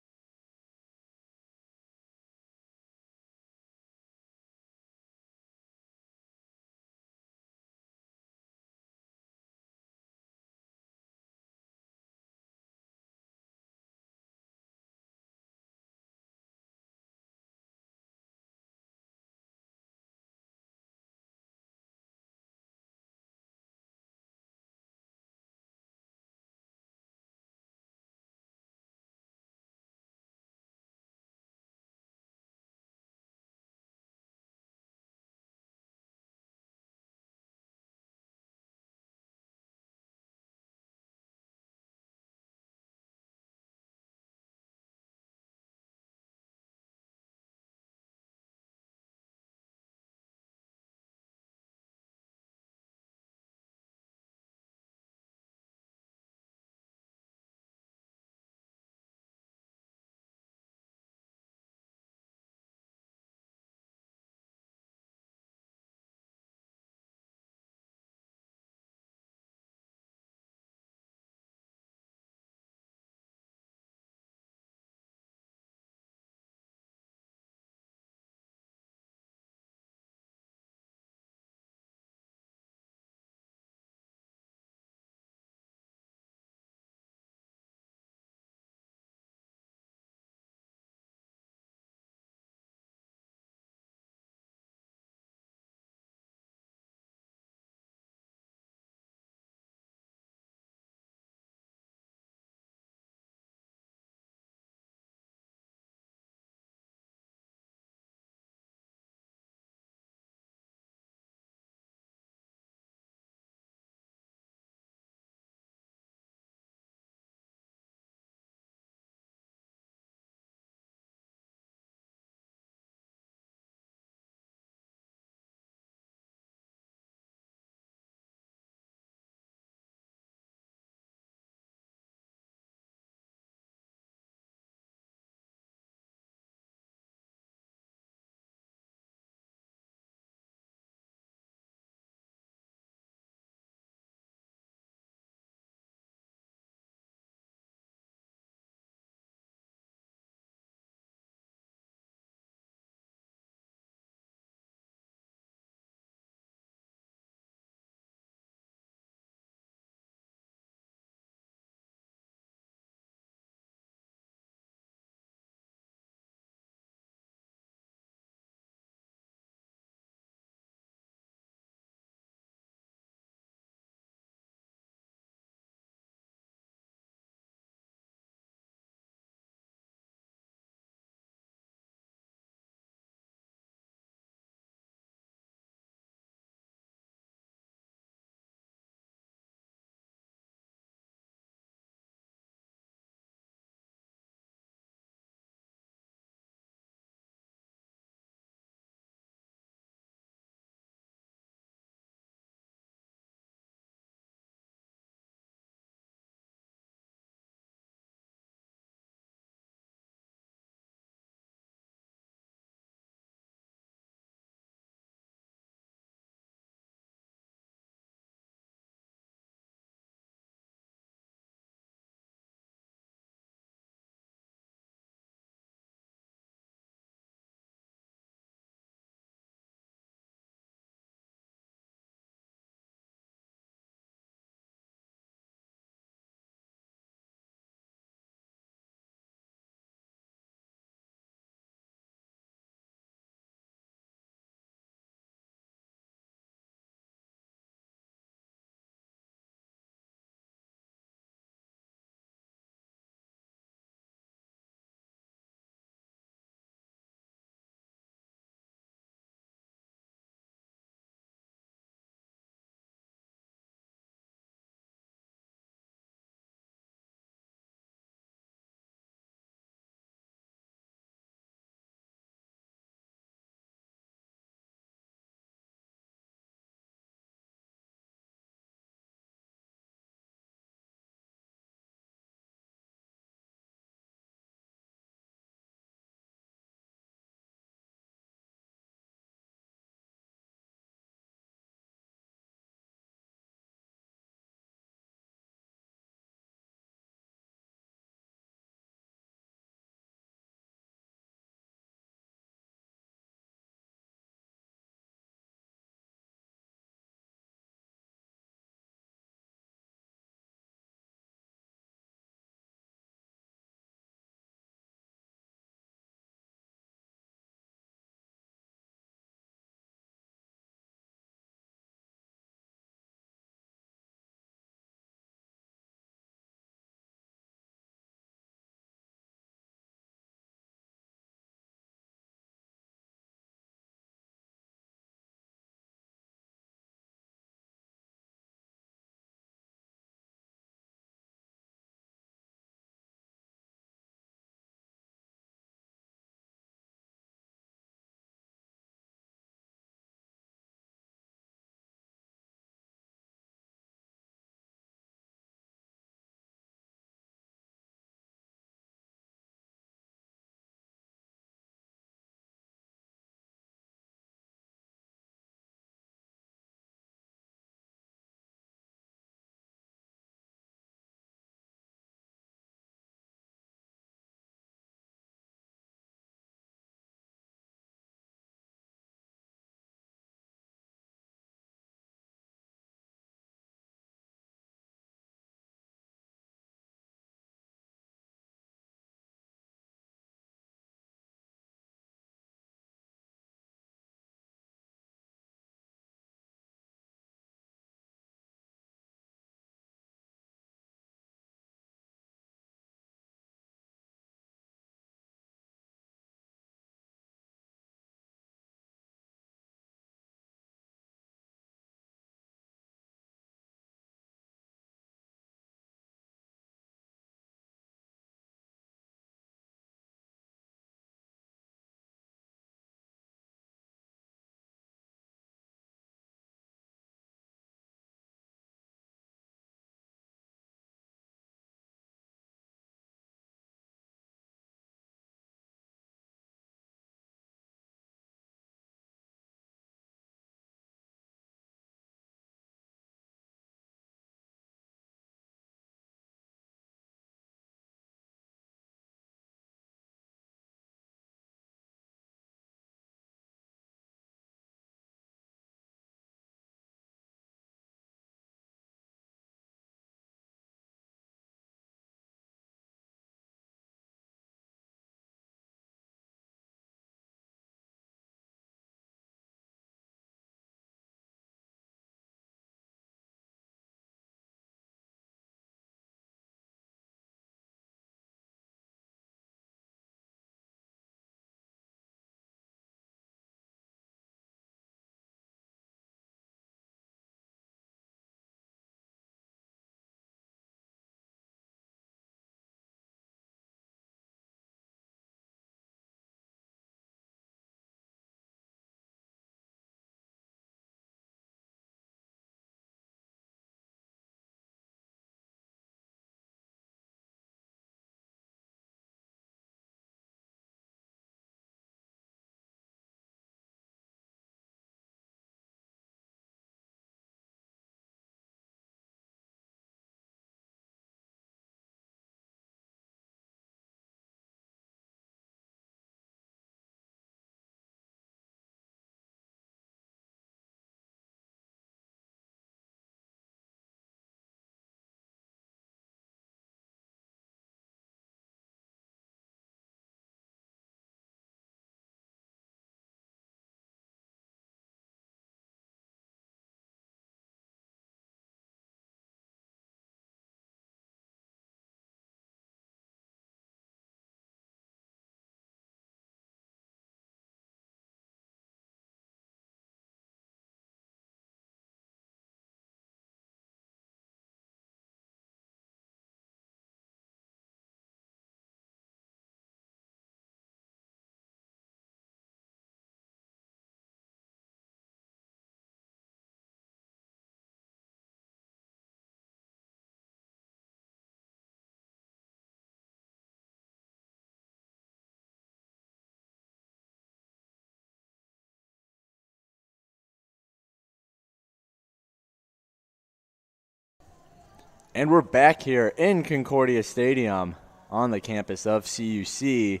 And we're back here in Concordia Stadium on the campus of CUC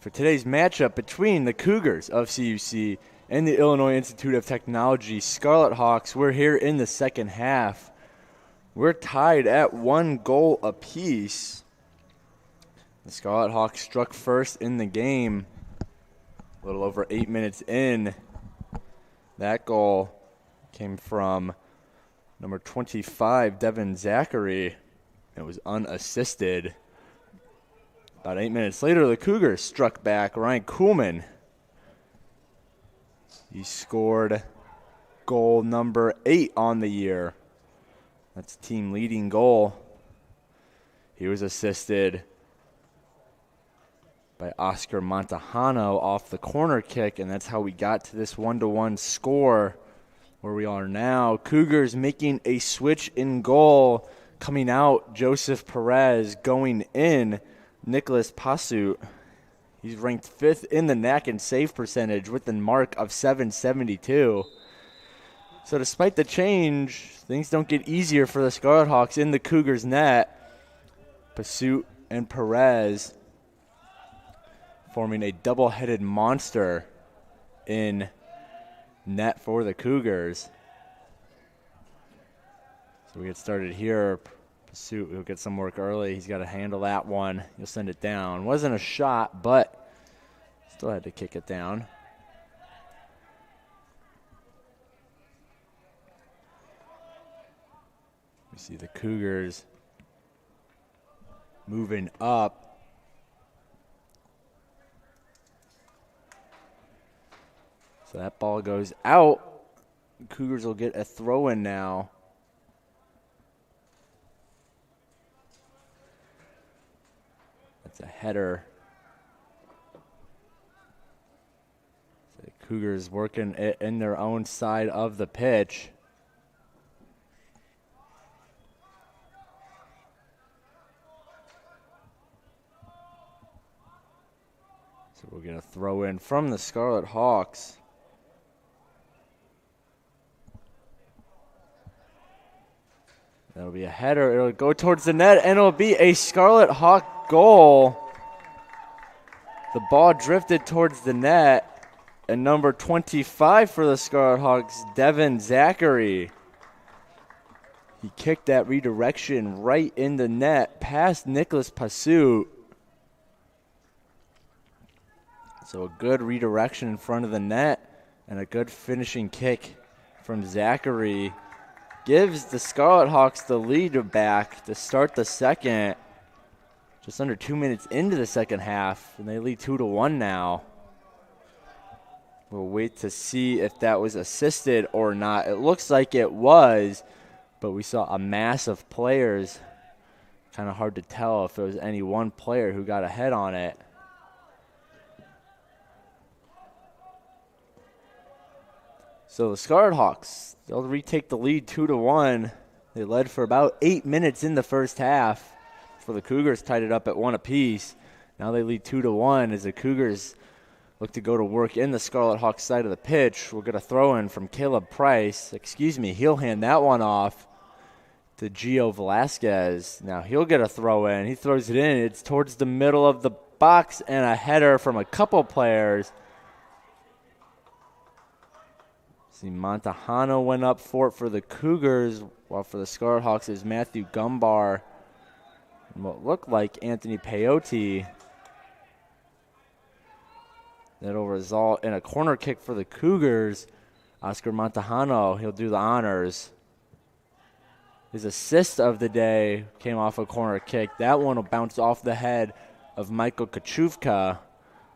for today's matchup between the Cougars of CUC and the Illinois Institute of Technology Scarlet Hawks. We're here in the second half. We're tied at 1 goal apiece. The Scarlet Hawks struck first in the game a little over 8 minutes in. That goal came from number 25, Devin Zachary. It was unassisted. About 8 minutes later, the Cougars struck back. Ryan Kuhlman, he scored goal number 8 on the year. That's team leading goal. He was assisted by Oscar Montejano off the corner kick, and that's how we got to this 1-1 score where we are now. Cougars making a switch in goal. Coming out, Joseph Perez. Going in, Nicholas Pasut. He's ranked 5th in the NAC in save percentage with the mark of .772. So despite the change, things don't get easier for the Scarlet Hawks in the Cougars' net. Pasut and Perez forming a double-headed monster in net for the Cougars. So we get started here. Pasut will get some work early. He's got to handle that one. He'll send it down. Wasn't a shot, but still had to kick it down. We see the Cougars moving up. So that ball goes out. Cougars will get a throw-in now. That's a header. So the Cougars working it in their own side of the pitch. So we'll get a throw-in from the Scarlet Hawks. That'll be a header. It'll go towards the net, and it'll be a Scarlet Hawk goal. The ball drifted towards the net, and number 25 for the Scarlet Hawks, Devin Zachary. He kicked that redirection right in the net past Nicholas Pasut. So a good redirection in front of the net and a good finishing kick from Zachary gives the Scarlet Hawks the lead back to start the second. Just under 2 minutes into the second half, and they lead 2-1 now. We'll wait to see if that was assisted or not. It looks like it was, but we saw a mass of players. Kind of hard to tell if there was any one player who got ahead on it. So the Scarlet Hawks, they'll retake the lead 2-1. They led for about 8 minutes in the first half. For the Cougars, tied it up at 1 apiece. Now they lead 2-1 as the Cougars look to go to work in the Scarlet Hawks side of the pitch. We'll get a throw-in from Caleb Price. He'll hand that one off to Gio Velasquez. Now he'll get a throw-in. He throws it in. It's towards the middle of the box, and a header from a couple players. See, Montejano went up for it for the Cougars, while for the Scarlet Hawks is Matthew Gumbar and what looked like Anthony Peyote. That'll result in a corner kick for the Cougars. Oscar Montejano, he'll do the honors. His assist of the day came off a corner kick. That one will bounce off the head of Michael Kachuvka.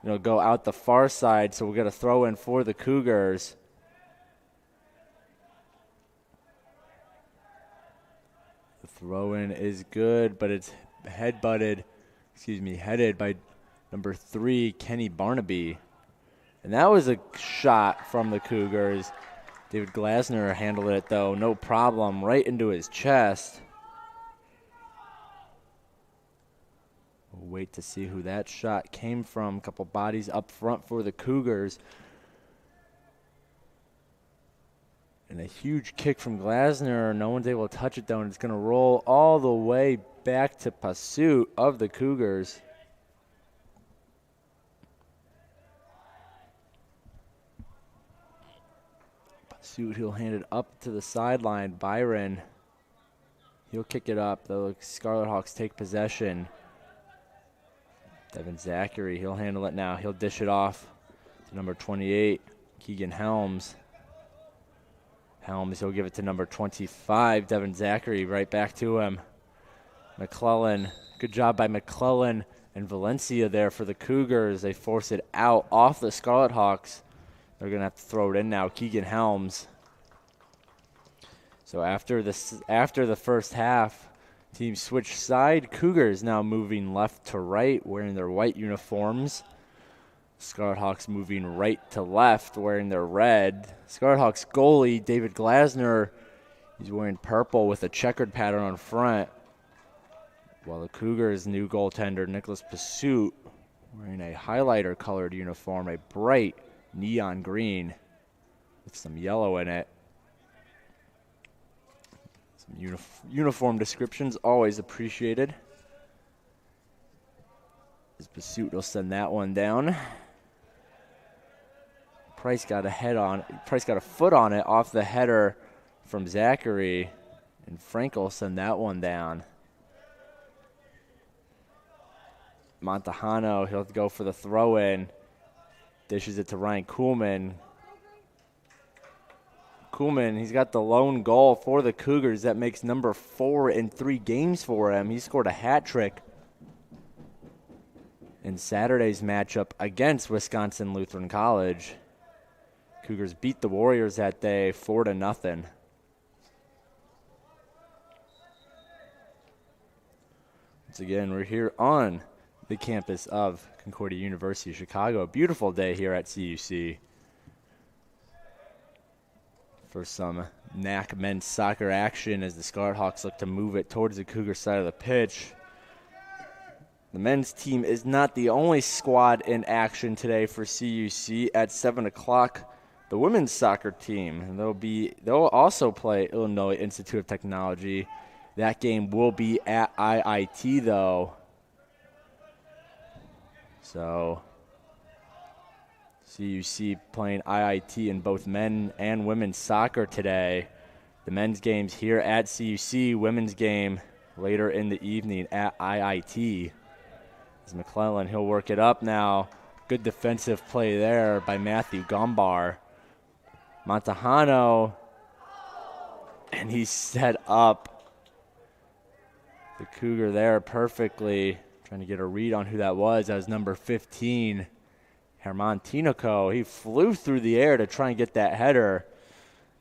It'll go out the far side, so we'll get a throw in for the Cougars. The throw-in is good, but it's headed by number 3, Kenny Barnaby. And that was a shot from the Cougars. David Glasner handled it, though, no problem, right into his chest. We'll wait to see who that shot came from. A couple bodies up front for the Cougars. And a huge kick from Glasner. No one's able to touch it, though, and it's going to roll all the way back to pursuit of the Cougars. Pursuit, he'll hand it up to the sideline. Byron, he'll kick it up. The Scarlet Hawks take possession. Devin Zachary, he'll handle it now. He'll dish it off to number 28, Keegan Helms. Helms, he'll give it to number 25, Devin Zachary, right back to him. McClellan, good job by McClellan and Valencia there for the Cougars. They force it out off the Scarlet Hawks. They're going to have to throw it in now. Keegan Helms. So after the first half, teams switch side. Cougars now moving left to right, wearing their white uniforms. Scarlet Hawks moving right to left, wearing their red. Scarlet Hawks goalie, David Glasner, he's wearing purple with a checkered pattern on front. While the Cougars' new goaltender, Nicholas Pursuit, wearing a highlighter-colored uniform, a bright neon green with some yellow in it. Some uniform descriptions, always appreciated. As Pursuit will send that one down. Price got a foot on it off the header from Zachary, and Frank will send that one down. Montejano, he'll go for the throw-in. Dishes it to Ryan Kuhlman. Kuhlman, he's got the lone goal for the Cougars. That makes number 4 in 3 games for him. He scored a hat trick in Saturday's matchup against Wisconsin Lutheran College. Cougars beat the Warriors that day 4-0. Once again, we're here on the campus of Concordia University of Chicago. Beautiful day here at CUC for some NAC men's soccer action as the Scarlet Hawks look to move it towards the Cougar side of the pitch. The men's team is not the only squad in action today for CUC. At 7 o'clock, the women's soccer team, they'll also play Illinois Institute of Technology. That game will be at IIT, though. So CUC playing IIT in both men and women's soccer today. The men's game's here at CUC, women's game later in the evening at IIT. As McClellan, he'll work it up now. Good defensive play there by Matthew Gombar. Montejano, and he's set up the Cougar there perfectly. Trying to get a read on who that was. That was number 15, Herman Tinoco. He flew through the air to try and get that header.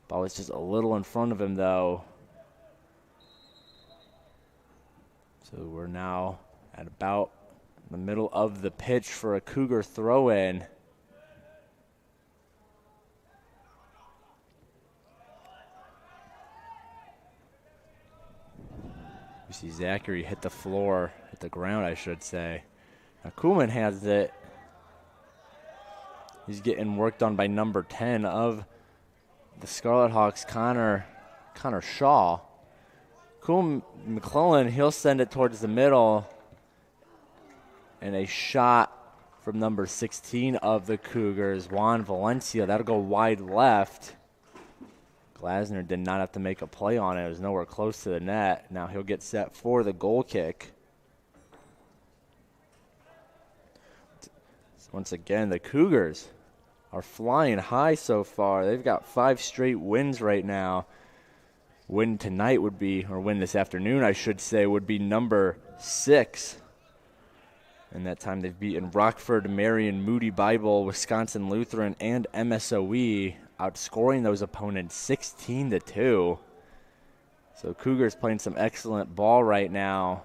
Ball was just a little in front of him, though. So we're now at about the middle of the pitch for a Cougar throw-in. You see Zachary hit the ground, I should say. Now Kuhlman has it. He's getting worked on by number 10 of the Scarlet Hawks, Connor Shaw. McClellan, he'll send it towards the middle. And a shot from number 16 of the Cougars, Juan Valencia. That'll go wide left. Glasner did not have to make a play on it. It was nowhere close to the net. Now he'll get set for the goal kick. Once again, the Cougars are flying high so far. They've got 5 straight wins right now. Win tonight would be, or win this afternoon, I should say, would be number 6. And that time they've beaten Rockford, Marion, Moody Bible, Wisconsin Lutheran, and MSOE, outscoring those opponents 16-2. So Cougars playing some excellent ball right now.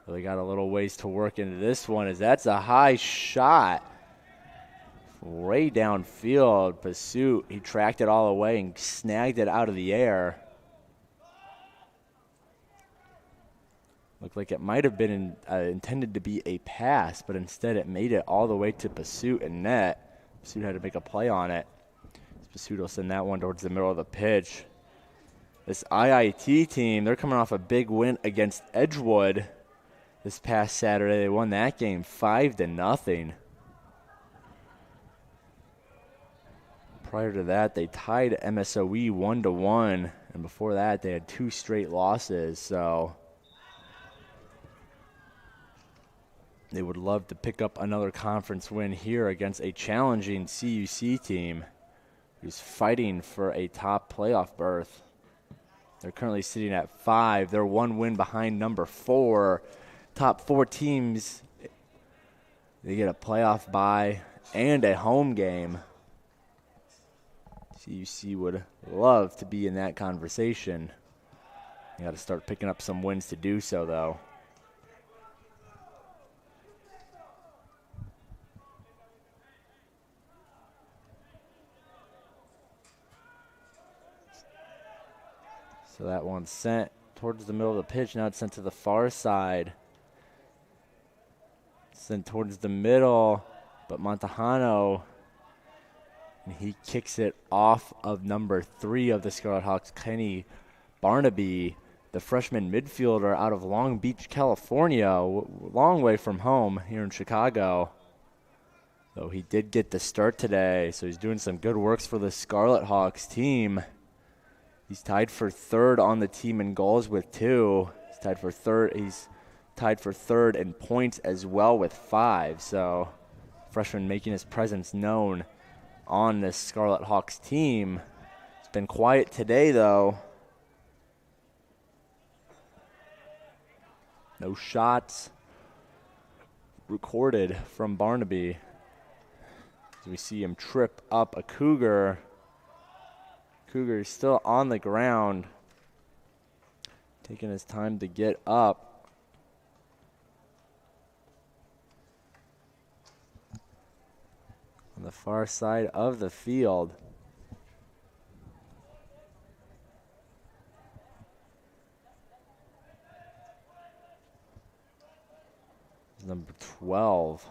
They got a little ways to work into this one, as that's a high shot. Way downfield. Pursuit, he tracked it all the way and snagged it out of the air. Looked like it might have been intended to be a pass, but instead it made it all the way to Pursuit and net. Pursuit had to make a play on it. Pursuit will send that one towards the middle of the pitch. This IIT team, they're coming off a big win against Edgewood this past Saturday. They won that game 5-0. Prior to that, they tied MSOE 1-1, and before that, they had 2 straight losses. So they would love to pick up another conference win here against a challenging CUC team who's fighting for a top playoff berth. They're currently sitting at 5. They're 1 win behind number 4. Top 4 teams, they get a playoff bye and a home game. CUC would love to be in that conversation. You got to start picking up some wins to do so, though. So that one's sent towards the middle of the pitch. Now it's sent to the far side. Sent towards the middle, but Montejano, and he kicks it off of number 3 of the Scarlet Hawks, Kenny Barnaby, the freshman midfielder out of Long Beach, California, long way from home here in Chicago. Though he did get the start today, so he's doing some good works for the Scarlet Hawks team. He's tied for 3rd on the team in goals with 2. He's tied for 3rd in points as well with 5. So freshman making his presence known on this Scarlet Hawks team. It's been quiet today, though. No shots recorded from Barnaby. As we see him trip up a Cougar. Cougar is still on the ground, taking his time to get up. On the far side of the field. Number 12,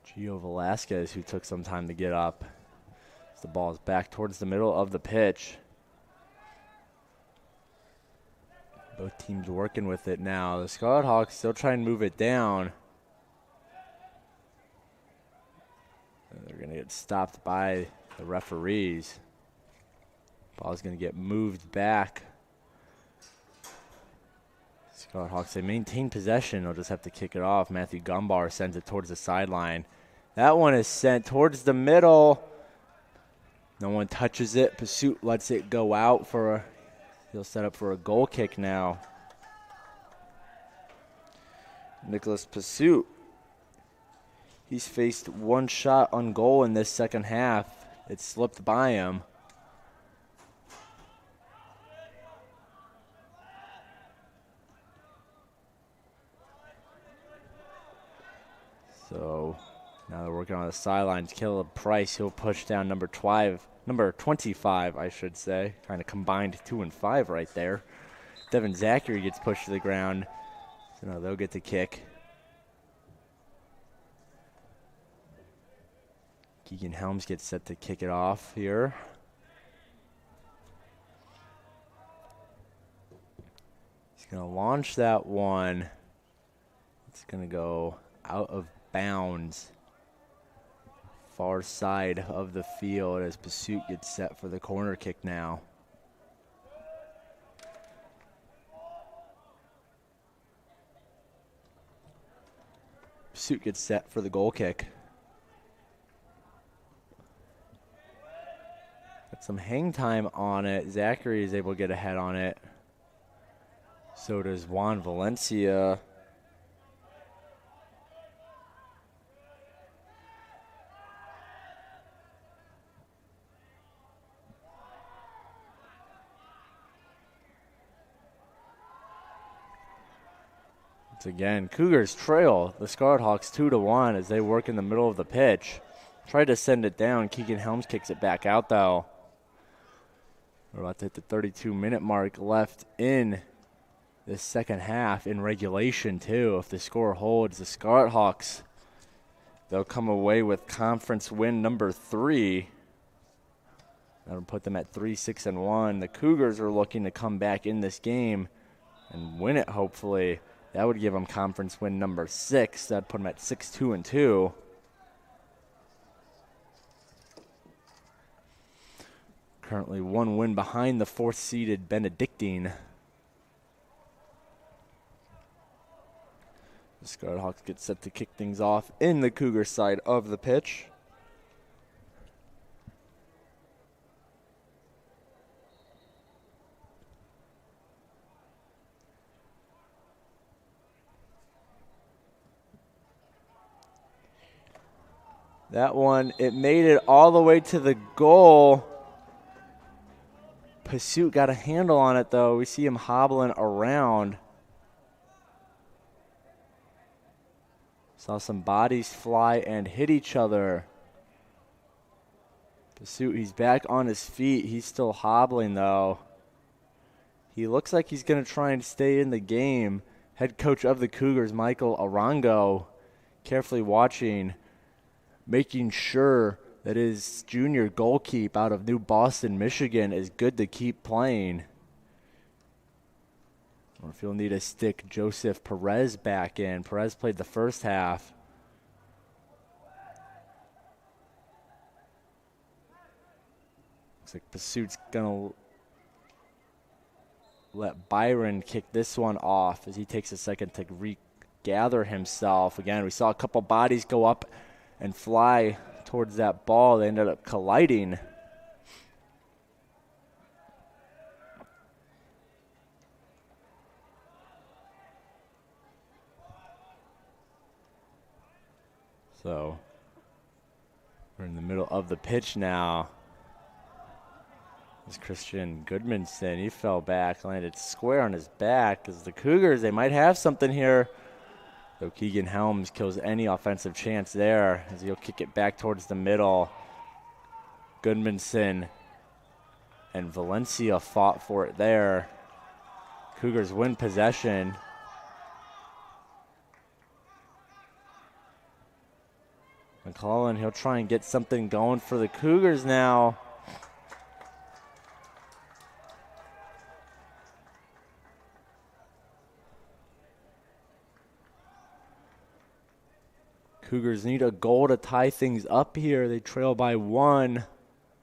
Gio Velasquez, who took some time to get up. The ball is back towards the middle of the pitch. Both teams working with it now. The Scarlet Hawks still trying to move it down. They're going to get stopped by the referees. Ball's going to get moved back. Scarlet Hawks, they maintain possession. They'll just have to kick it off. Matthew Gumbar sends it towards the sideline. That one is sent towards the middle. No one touches it. Pursuit lets it go out for he'll set up for a goal kick now. Nicholas Pursuit. He's faced 1 shot on goal in this second half. It slipped by him. So now they're working on the sidelines. Caleb Price, he'll push down number 25, I should say. Kind of combined 2 and 5 right there. Devin Zachary gets pushed to the ground. So now they'll get the kick. Keegan Helms gets set to kick it off here. He's going to launch that one. It's going to go out of bounds. Far side of the field as Pursuit gets set for the corner kick now. Pursuit gets set for the goal kick. Got some hang time on it. Zachary is able to get ahead on it. So does Juan Valencia. Once again, Cougars trail the Scarlet Hawks 2-1 as they work in the middle of the pitch. Tried to send it down. Keegan Helms kicks it back out, though. We're about to hit the 32-minute mark left in this second half in regulation, too. If the score holds, the Scarlet Hawks, they'll come away with conference win number 3. That'll put them at 3-6-1. The Cougars are looking to come back in this game and win it, hopefully. That would give them conference win number 6. That'd put them at 6-2-2. Currently 1 win behind the 4th-seeded Benedictine. The Scarlet Hawks get set to kick things off in the Cougar side of the pitch. That one, it made it all the way to the goal. Pursuit got a handle on it, though. We see him hobbling around. Saw some bodies fly and hit each other. Pursuit, he's back on his feet. He's still hobbling, though. He looks like he's going to try and stay in the game. Head coach of the Cougars, Michael Arango, carefully watching, making sure that his junior goalkeeper out of New Boston, Michigan is good to keep playing. Or if you'll need to stick Joseph Perez back in. Perez played the first half. Looks like Pursuit's going to let Byron kick this one off as he takes a second to regather himself. Again, we saw a couple bodies go up and fly towards that ball. They ended up colliding. So we're in the middle of the pitch now. This Christian Goodmanson, he fell back, landed square on his back. As the Cougars, they might have something here. Though Keegan Helms kills any offensive chance there as he'll kick it back towards the middle. Goodmanson and Valencia fought for it there. Cougars win possession. McClellan, he'll try and get something going for the Cougars now. Cougars need a goal to tie things up here. They trail by 1.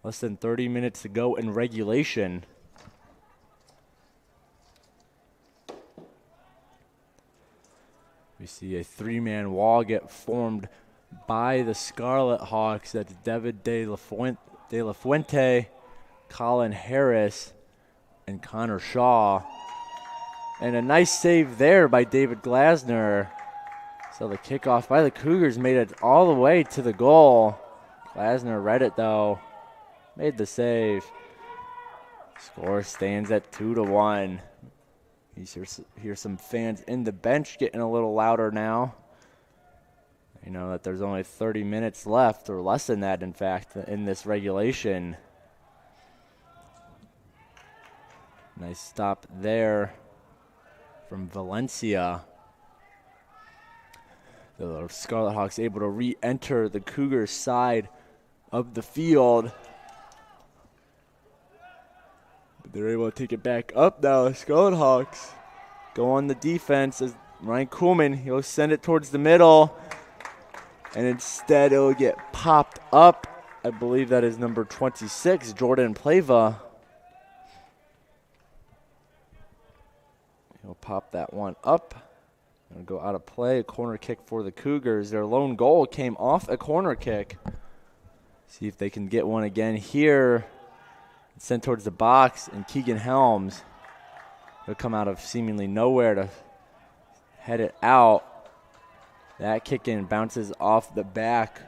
Less than 30 minutes to go in regulation. We see a 3-man wall get formed by the Scarlet Hawks. That's David De La Fuente, Colin Harris, and Connor Shaw. And a nice save there by David Glasner. So the kickoff by the Cougars made it all the way to the goal. Glasner read it, though. Made the save. Score stands at 2-1. You hear some fans in the bench getting a little louder now. You know that there's only 30 minutes left, or less than that, in fact, in this regulation. Nice stop there from Valencia. The Scarlet Hawks able to re-enter the Cougars side of the field. But they're able to take it back up now. The Scarlet Hawks go on the defense as Ryan Kuhlman, he'll send it towards the middle. And instead it'll get popped up. I believe that is number 26, Jordan Pleva. He'll pop that one up. It'll go out of play, a corner kick for the Cougars. Their lone goal came off a corner kick. See if they can get one again here. It's sent towards the box, and Keegan Helms, he'll come out of seemingly nowhere to head it out. That kick in bounces off the back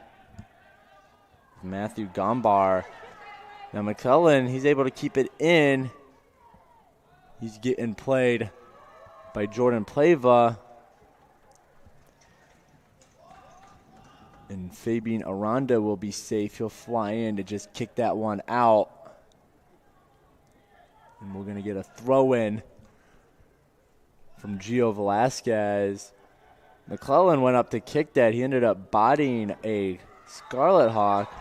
of Matthew Gombar. Now McClellan, he's able to keep it in. He's getting played by Jordan Pleva. And Fabian Aranda will be safe. He'll fly in to just kick that one out. And we're going to get a throw-in from Gio Velasquez. McClellan went up to kick that. He ended up bodying a Scarlet Hawk.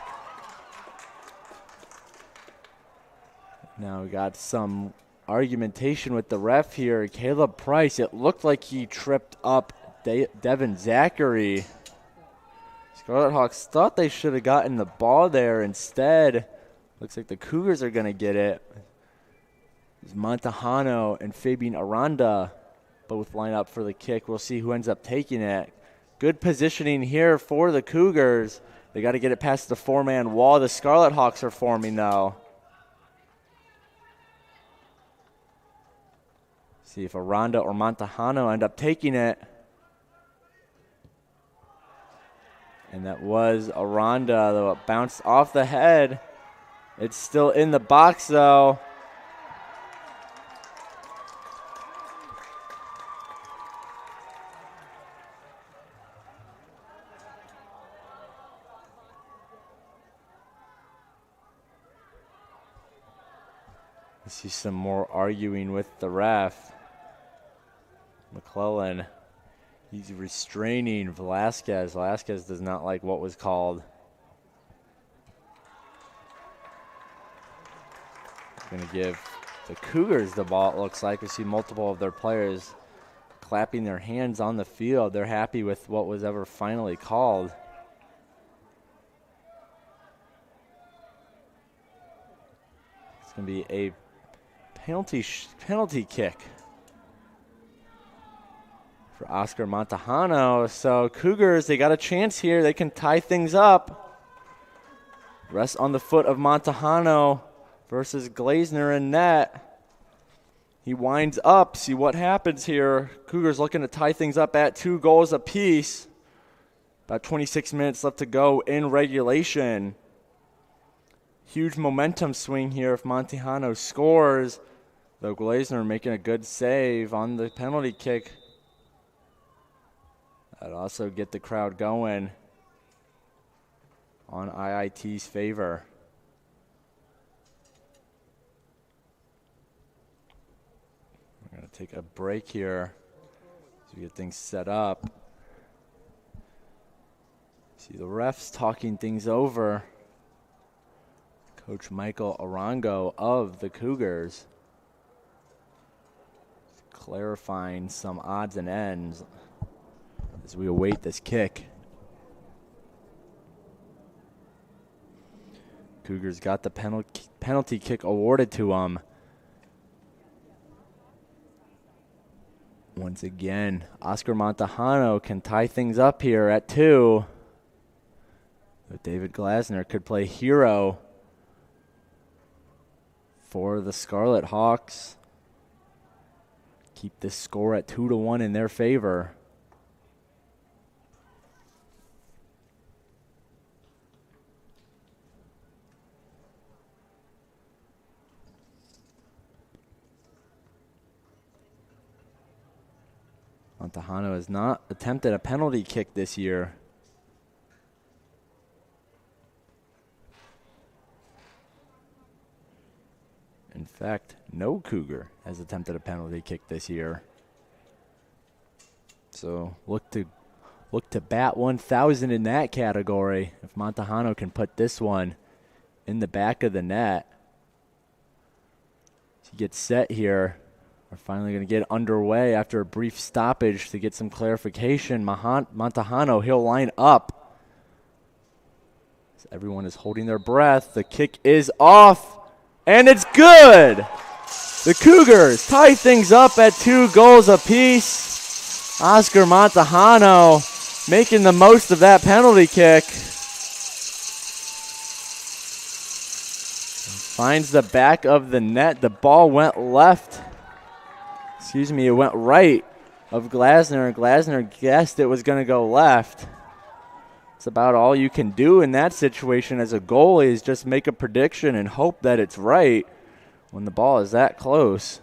Now we got some argumentation with the ref here. Caleb Price, it looked like he tripped up Devin Zachary. Scarlet Hawks thought they should have gotten the ball there. Instead, looks like the Cougars are going to get it. It's Montejano and Fabian Aranda both line up for the kick. We'll see who ends up taking it. Good positioning here for the Cougars. They got to get it past the four-man wall. The Scarlet Hawks are forming, though. See if Aranda or Montejano end up taking it. And that was Aranda, though it bounced off the head. It's still in the box, though. I see some more arguing with the ref. McClellan, he's restraining Velasquez. Velasquez does not like what was called. Going to give the Cougars the ball, it looks like. We see multiple of their players clapping their hands on the field. They're happy with what was ever finally called. It's going to be a penalty kick for Oscar Montejano. So Cougars, they got a chance here. They can tie things up. Rest on the foot of Montejano versus Glazner in net. He winds up. See what happens here. Cougars looking to tie things up at 2 goals apiece. About 26 minutes left to go in regulation. Huge momentum swing here if Montejano scores. Though Glazner making a good save on the penalty kick. That'll also get the crowd going on IIT's favor. We're going to take a break here as we get things set up. See the refs talking things over. Coach Michael Arango of the Cougars clarifying some odds and ends as we await this kick. Cougars got the penalty kick awarded to them. Once again, Oscar Montejano can tie things up here at 2. But David Glazner could play hero for the Scarlet Hawks. Keep this score at 2-1 in their favor. Montejano has not attempted a penalty kick this year. In fact, no Cougar has attempted a penalty kick this year. So look to bat 1,000 in that category if Montejano can put this one in the back of the net. To get set here, we're finally going to get underway after a brief stoppage to get some clarification. Montejano, he'll line up. As everyone is holding their breath. The kick is off. And it's good! The Cougars tie things up at 2 goals apiece. Oscar Montejano making the most of that penalty kick. Finds the back of the net. The ball went left. It went right of Glazner. Glazner guessed it was going to go left. It's about all you can do in that situation as a goalie is just make a prediction and hope that it's right when the ball is that close.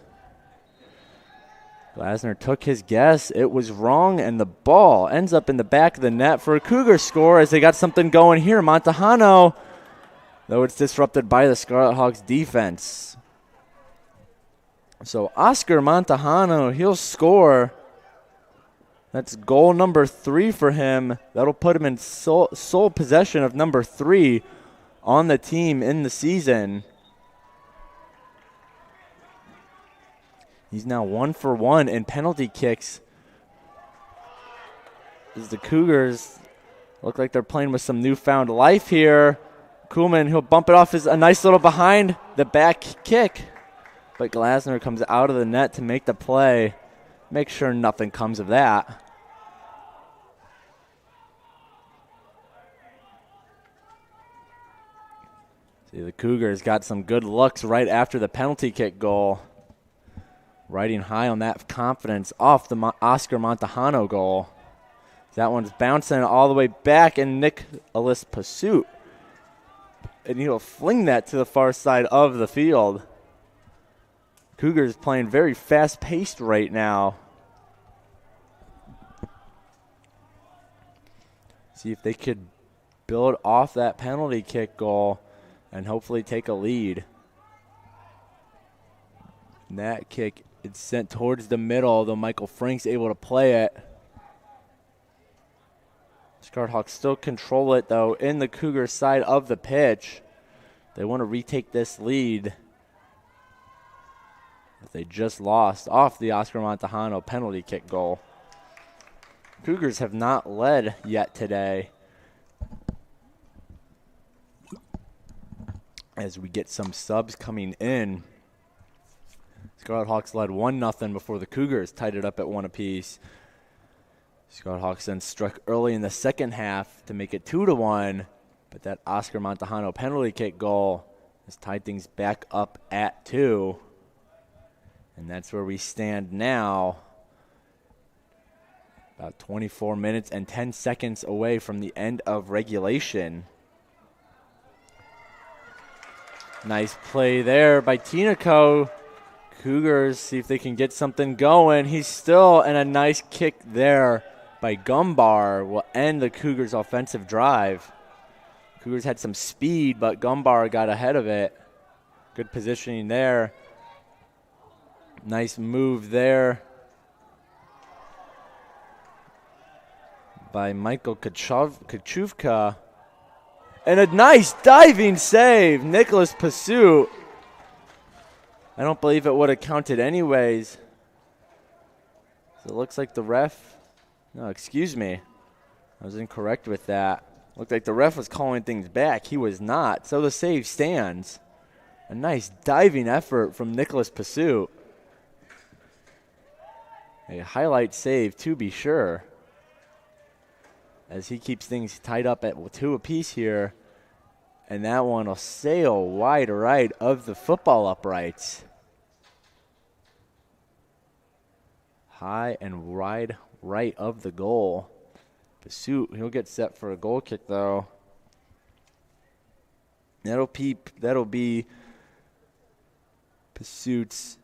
Glazner took his guess. It was wrong, and the ball ends up in the back of the net for a Cougar score as they got something going here. Montejano, though it's disrupted by the Scarlet Hawks defense. So Oscar Montejano, he'll score. That's goal number 3 for him. That'll put him in sole possession of number 3 on the team in the season. He's now 1 for 1 in penalty kicks. As the Cougars look like they're playing with some newfound life here. Kuhlman, he'll bump it off as a nice little behind the back kick. But Glasner comes out of the net to make the play. Make sure nothing comes of that. See, the Cougars got some good looks right after the penalty kick goal. Riding high on that confidence off the Oscar Montejano goal. That one's bouncing all the way back, and Nicholas Pursuit. And he'll fling that to the far side of the field. Cougars playing very fast-paced right now. See if they could build off that penalty kick goal and hopefully take a lead. And that kick is sent towards the middle, though Michael Frank's able to play it. Scarlet Hawks still control it, though, in the Cougar side of the pitch. They want to retake this lead. They just lost off the Oscar Montejano penalty kick goal. Cougars have not led yet today. As we get some subs coming in. Scarlet Hawks led 1-0 before the Cougars tied it up at 1 apiece. Scarlet Hawks then struck early in the second half to make it 2-1, but that Oscar Montejano penalty kick goal has tied things back up at 2. And that's where we stand now. About 24 minutes and 10 seconds away from the end of regulation. Nice play there by Tinoco. Cougars see if they can get something going. He's still, and a nice kick there by Gumbar will end the Cougars' offensive drive. Cougars had some speed, but Gumbar got ahead of it. Good positioning there. Nice move there by Michael Kachuvka. And a nice diving save, Nicholas Pursuit. I don't believe it would have counted anyways. So it looks like the ref, no, excuse me. I was incorrect with that. Looked like the ref was calling things back. He was not, so the save stands. A nice diving effort from Nicholas Pursuit. A highlight save to be sure. As he keeps things tied up at 2 apiece here. And that one will sail wide right of the football uprights. High and wide right of the goal. Pursuit, he'll get set for a goal kick though. That'll be Pursuit's.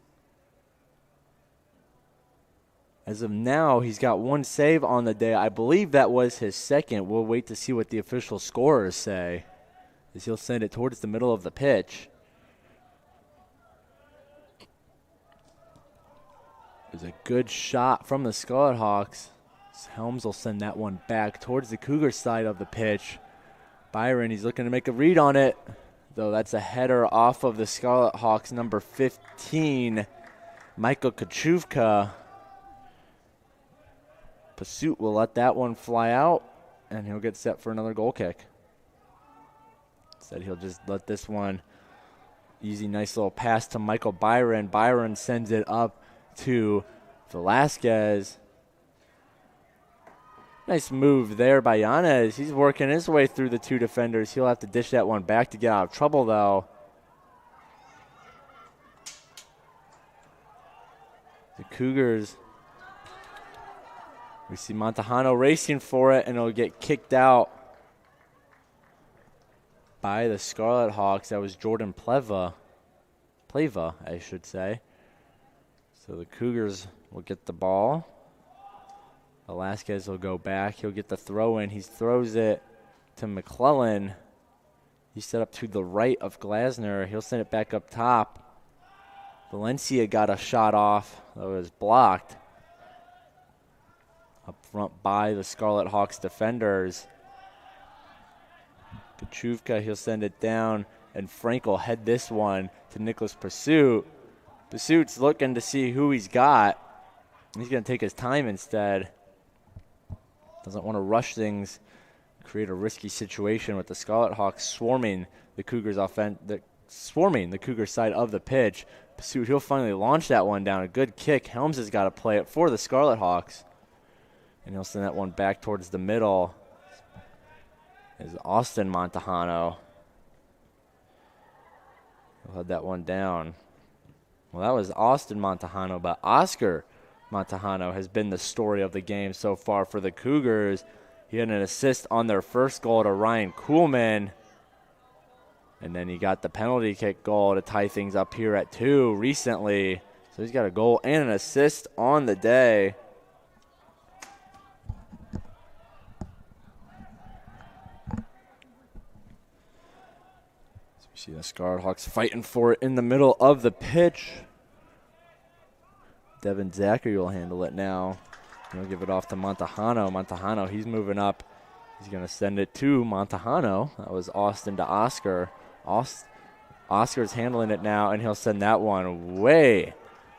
As of now, he's got 1 save on the day. I believe that was his second. We'll wait to see what the official scorers say, as he'll send it towards the middle of the pitch. There's a good shot from the Scarlet Hawks. Helms will send that one back towards the Cougar side of the pitch. Byron, he's looking to make a read on it, though that's a header off of the Scarlet Hawks, number 15, Michael Kachuvka. Pursuit will let that one fly out, and he'll get set for another goal kick. Instead, he'll just let this one easy, nice little pass to Michael Byron. Byron sends it up to Velasquez. Nice move there by Yanez. He's working his way through the 2 defenders. He'll have to dish that one back to get out of trouble, though. The Cougars, we see Montejano racing for it, and it'll get kicked out by the Scarlet Hawks. That was Jordan Pleva, I should say. So the Cougars will get the ball. Velasquez will go back. He'll get the throw in. He throws it to McClellan. He's set up to the right of Glasner. He'll send it back up top. Valencia got a shot off that was blocked up front by the Scarlet Hawks defenders. Kachuvka, he'll send it down, and Frank will head this one to Nicholas Pursuit. Pursuit's looking to see who he's got. He's going to take his time instead. Doesn't want to rush things, create a risky situation with the Scarlet Hawks swarming the Cougars swarming the Cougars side of the pitch. Pursuit, he'll finally launch that one down. A good kick. Helms has got to play it for the Scarlet Hawks. And he'll send that one back towards the middle. Is Austin Montejano. He'll head that one down. Well, that was Austin Montejano, but Oscar Montejano has been the story of the game so far for the Cougars. He had an assist on their first goal to Ryan Kuhlman. And then he got the penalty kick goal to tie things up here at 2 recently. So he's got a goal and an assist on the day. So we see the Scarlet Hawks fighting for it in the middle of the pitch. Devin Zachary will handle it now. He'll give it off to Montejano. Montejano, he's moving up. He's going to send it to Montejano. That was Austin to Oscar. Oscar's handling it now, and he'll send that one way,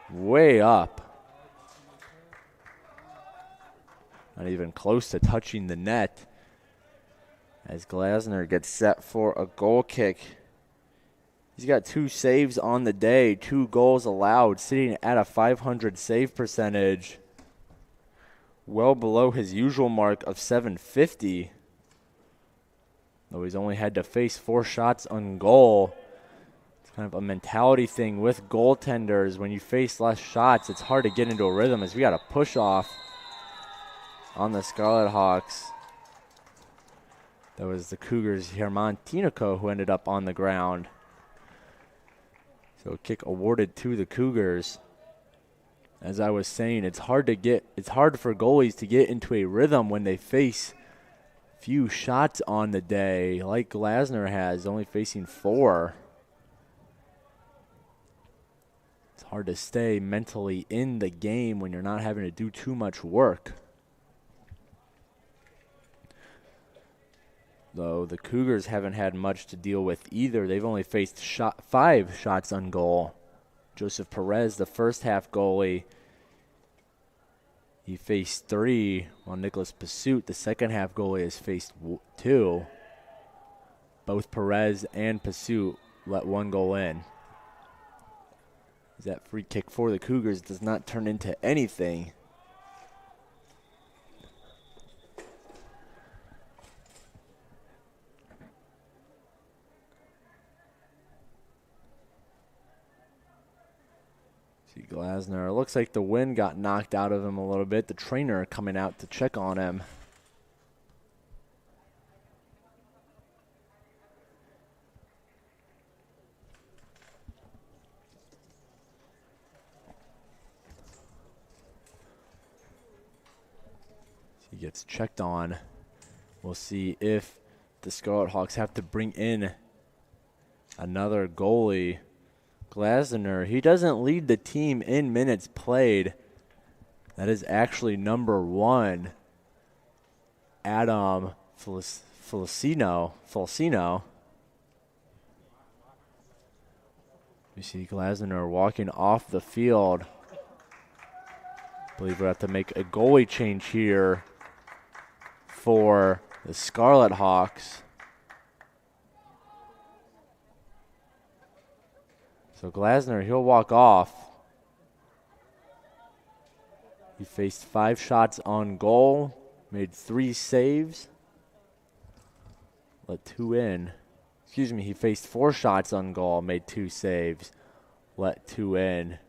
way up. Not even close to touching the net. As Glasner gets set for a goal kick. He's got 2 saves on the day, 2 goals allowed, sitting at a .500 save percentage. Well below his usual mark of .750. Though he's only had to face 4 shots on goal. It's kind of a mentality thing with goaltenders. When you face less shots, it's hard to get into a rhythm as we got a push off on the Scarlet Hawks. That was the Cougars' Herman Tinoco who ended up on the ground. So a kick awarded to the Cougars. As I was saying, it's hard for goalies to get into a rhythm when they face few shots on the day, like Glasner has, only facing 4. It's hard to stay mentally in the game when you're not having to do too much work. Though the Cougars haven't had much to deal with either. They've only faced 5 shots on goal. Joseph Perez, the first half goalie, he faced 3, while Nicholas Pursuit, the second half goalie, has faced 2. Both Perez and Pursuit let 1 goal in. That free kick for the Cougars does not turn into anything. See Glasner. Looks like the wind got knocked out of him a little bit. The trainer coming out to check on him. He gets checked on. We'll see if the Scarlet Hawks have to bring in another goalie. Glasner, he doesn't lead the team in minutes played. That is actually number 1. Adam Falcino. You see Glasner walking off the field. I believe we have to make a goalie change here for the Scarlet Hawks. So Glasner, he'll walk off. He faced 5 shots on goal, made 3 saves, let 2 in. Excuse me, he faced 4 shots on goal, made 2 saves, let 2 in.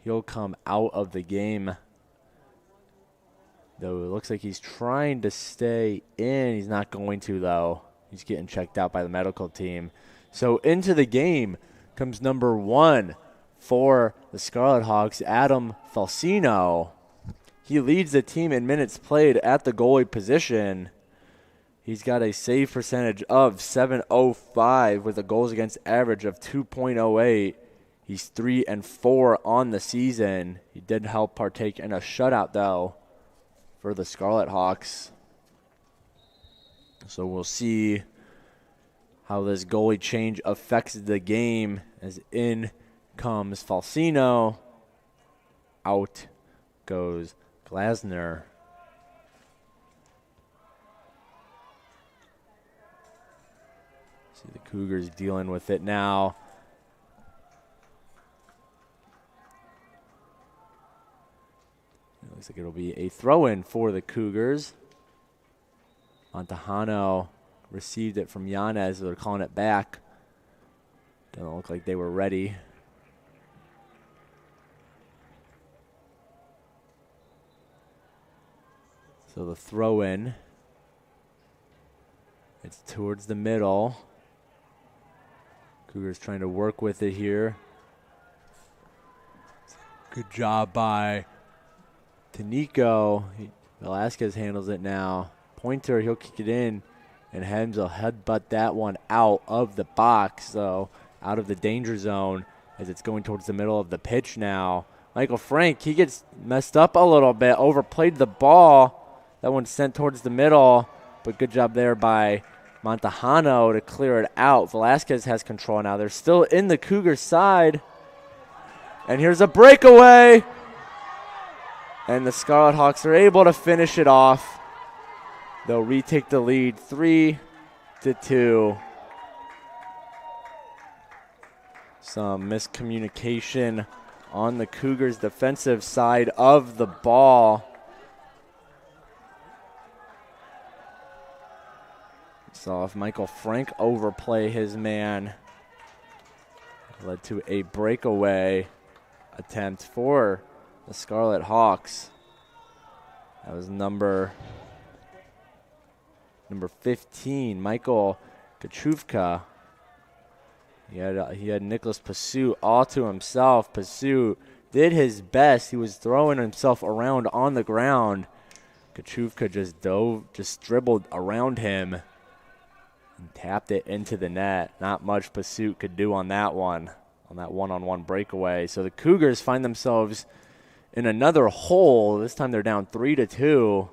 He'll come out of the game. Though it looks like he's trying to stay in. He's not going to, though. He's getting checked out by the medical team. So into the game comes number 1 for the Scarlet Hawks, Adam Falcino. He leads the team in minutes played at the goalie position. He's got a save percentage of .705 with a goals against average of 2.08. He's 3-4 on the season. He did help partake in a shutout, though, for the Scarlet Hawks. So we'll see how this goalie change affects the game, as in comes Falcino. Out goes Glasner. See the Cougars dealing with it now. It looks like it'll be a throw-in for the Cougars. Montejano received it from Yanez. They're calling it back. Doesn't look like they were ready. So the throw-in. It's towards the middle. Cougars trying to work with it here. Good job by Tanico. Velasquez handles it now. Pointer, he'll kick it in, and Hems will headbutt that one out of the box, so out of the danger zone as it's going towards the middle of the pitch now. Michael Frank, he gets messed up a little bit, overplayed the ball. That one's sent towards the middle, but good job there by Montejano to clear it out. Velasquez has control now. They're still in the Cougars side. And here's a breakaway. And the Scarlet Hawks are able to finish it off. They'll retake the lead 3-2. Some miscommunication on the Cougars' defensive side of the ball. Saw if Michael Frank overplay his man. Led to a breakaway attempt for the Scarlet Hawks. That was number 15, Michael Kachuvka. He had Nicholas Pursuit all to himself. Pursuit did his best. He was throwing himself around on the ground. Kachuvka just dribbled around him and tapped it into the net. Not much Pursuit could do on that one-on-one breakaway. So the Cougars find themselves in another hole. This time they're down 3-2.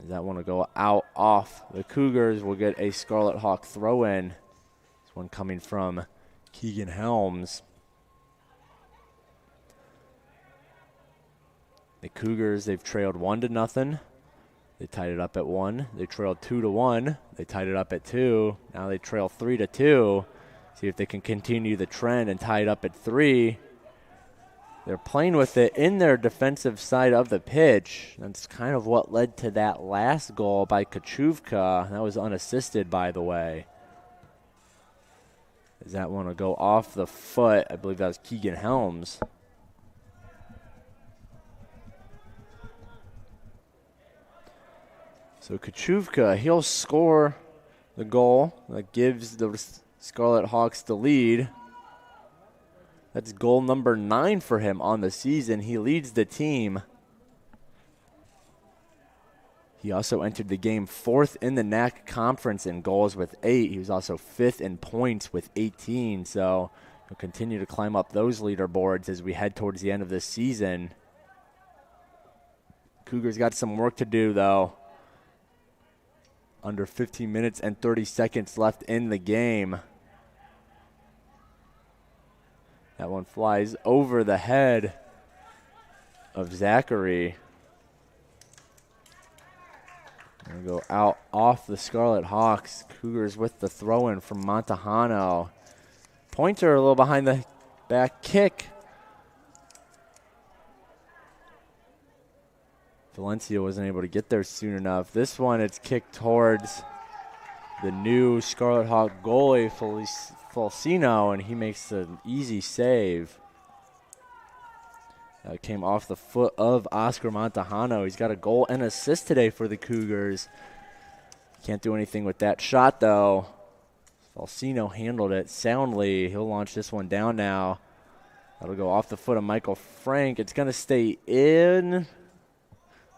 Does that want to go out off? The Cougars will get a Scarlet Hawk throw-in. This one coming from Keegan Helms. The Cougars, they've trailed 1-0. They tied it up at 1. They trailed 2-1. They tied it up at 2. Now they trail 3-2. See if they can continue the trend and tie it up at 3. They're playing with it in their defensive side of the pitch. That's kind of what led to that last goal by Kachuvka. That was unassisted, by the way. Does that want to go off the foot? I believe that was Keegan Helms. So Kachuvka, he'll score the goal that gives the Scarlet Hawks the lead. That's goal number 9 for him on the season. He leads the team. He also entered the game 4th in the NAC conference in goals with 8. He was also 5th in points with 18. So he'll continue to climb up those leaderboards as we head towards the end of this season. Cougars got some work to do, though. Under 15 minutes and 30 seconds left in the game. That one flies over the head of Zachary. Gonna go out off the Scarlet Hawks. Cougars with the throw-in from Montejano. Pointer a little behind the back kick. Valencia wasn't able to get there soon enough. This one, it's kicked towards the new Scarlet Hawk goalie, Falcino, and he makes an easy save. That came off the foot of Oscar Montejano. He's got a goal and assist today for the Cougars. Can't do anything with that shot, though. Falcino handled it soundly. He'll launch this one down now. That'll go off the foot of Michael Frank. It's going to stay in,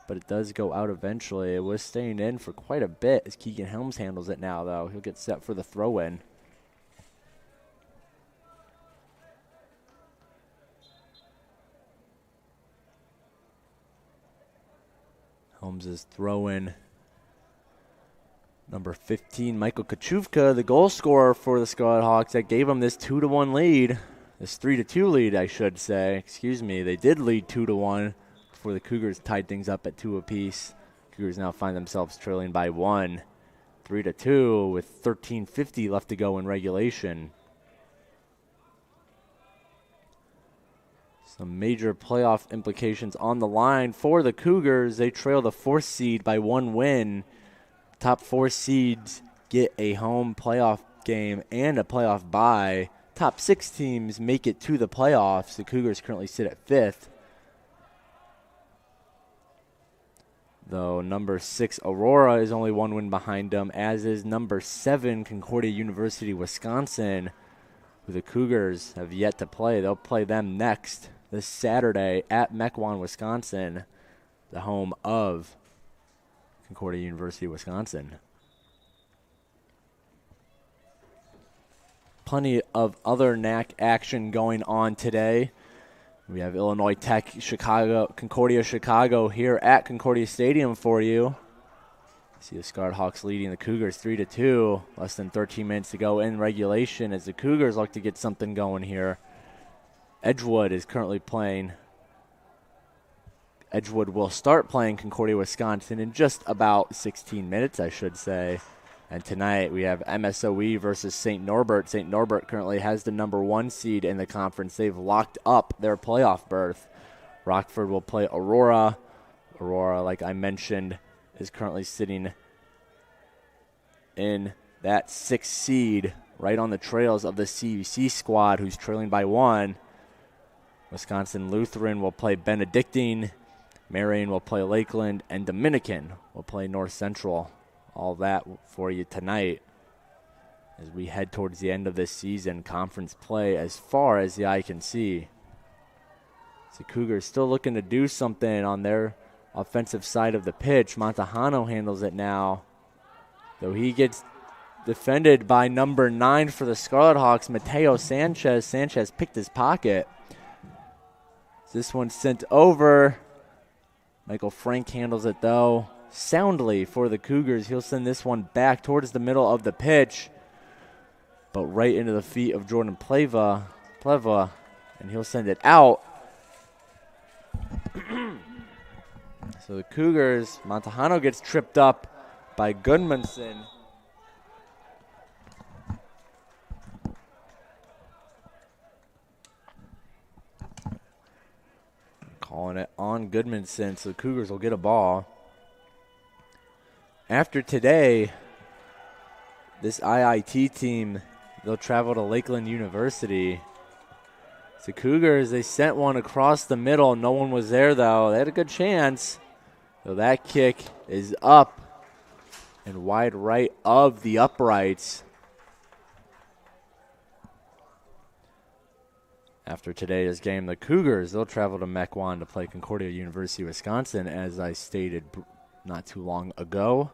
but it does go out eventually. It was staying in for quite a bit as Keegan Helms handles it now, though. He'll get set for the throw-in. Holmes' throw-in Number 15, Michael Kachuvka, the goal scorer for the Scarlet Hawks, that gave them this 2-1 lead. This 3-2 lead, I should say. Excuse me. They did lead 2-1 before the Cougars tied things up at 2 apiece. Cougars now find themselves trailing by 1, 3-2, with 13:50 left to go in regulation. Some major playoff implications on the line for the Cougars. They trail the 4th seed by 1 win. Top 4 seeds get a home playoff game and a playoff bye. Top 6 teams make it to the playoffs. The Cougars currently sit at 5th. Though number 6, Aurora, is only 1 win behind them, as is number 7, Concordia University, Wisconsin, who the Cougars have yet to play. They'll play them next this Saturday at Mequon, Wisconsin, the home of Concordia University, Wisconsin. Plenty of other NAC action going on today. We have Illinois Tech, Concordia, Chicago here at Concordia Stadium for you. See the Scarlet Hawks leading the Cougars 3-2. Less than 13 minutes to go in regulation as the Cougars look to get something going here. Edgewood is currently playing. Edgewood will start playing Concordia, Wisconsin in just about 16 minutes, I should say. And tonight we have MSOE versus St. Norbert. St. Norbert currently has the number 1 seed in the conference. They've locked up their playoff berth. Rockford will play Aurora. Aurora, like I mentioned, is currently sitting in that 6th seed, right on the trails of the CUC squad, who's trailing by 1. Wisconsin Lutheran will play Benedictine. Marion will play Lakeland. And Dominican will play North Central. All that for you tonight as we head towards the end of this season. Conference play as far as the eye can see. The Cougars still looking to do something on their offensive side of the pitch. Montejano handles it now, though he gets defended by number 9 for the Scarlet Hawks, Mateo Sanchez. Sanchez picked his pocket. This one's sent over. Michael Frank handles it, though, soundly for the Cougars. He'll send this one back towards the middle of the pitch, but right into the feet of Jordan Pleva, and he'll send it out. So the Cougars, Montejano gets tripped up by Goodmanson. Calling it on Goodmanson, so the Cougars will get a ball. After today, this IIT team, they'll travel to Lakeland University. The Cougars, they sent one across the middle. No one was there, though. They had a good chance. So that kick is up and wide right of the uprights. After today's game, the Cougars, they'll travel to Mequon to play Concordia University, Wisconsin, as I stated not too long ago.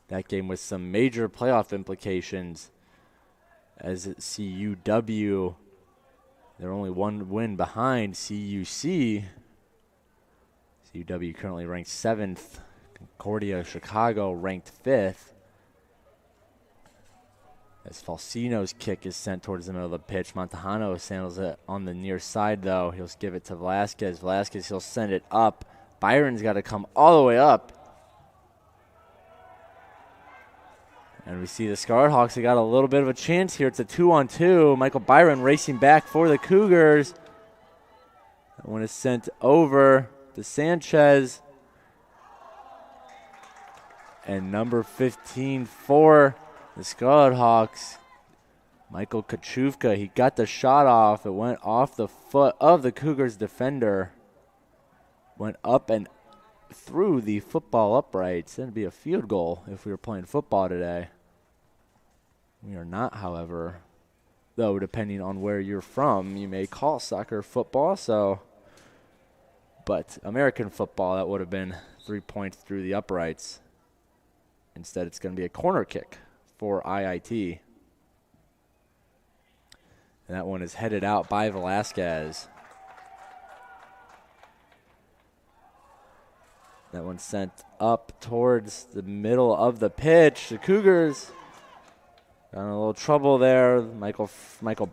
That game with some major playoff implications, as at CUW, they're only 1 win behind CUC. CUW currently ranked 7th. Concordia, Chicago ranked 5th. As Falcino's kick is sent towards the middle of the pitch. Montejano handles it on the near side, though. He'll give it to Velasquez. Velasquez, he'll send it up. Byron's got to come all the way up. And we see the Scarlet Hawks, they got a little bit of a chance here. It's a 2-on-2. Michael Byron racing back for the Cougars. That one is sent over to Sanchez. And number 15 for the Scarlet Hawks, Michael Kachuvka, he got the shot off. It went off the foot of the Cougars defender. Went up and through the football uprights. That'd be a field goal if we were playing football today. We are not, however. Though, depending on where you're from, you may call soccer football. But American football, that would have been 3 points through the uprights. Instead, it's going to be a corner kick for IIT. And that one is headed out by Velasquez. That one sent up towards the middle of the pitch. The Cougars got in a little trouble there. Michael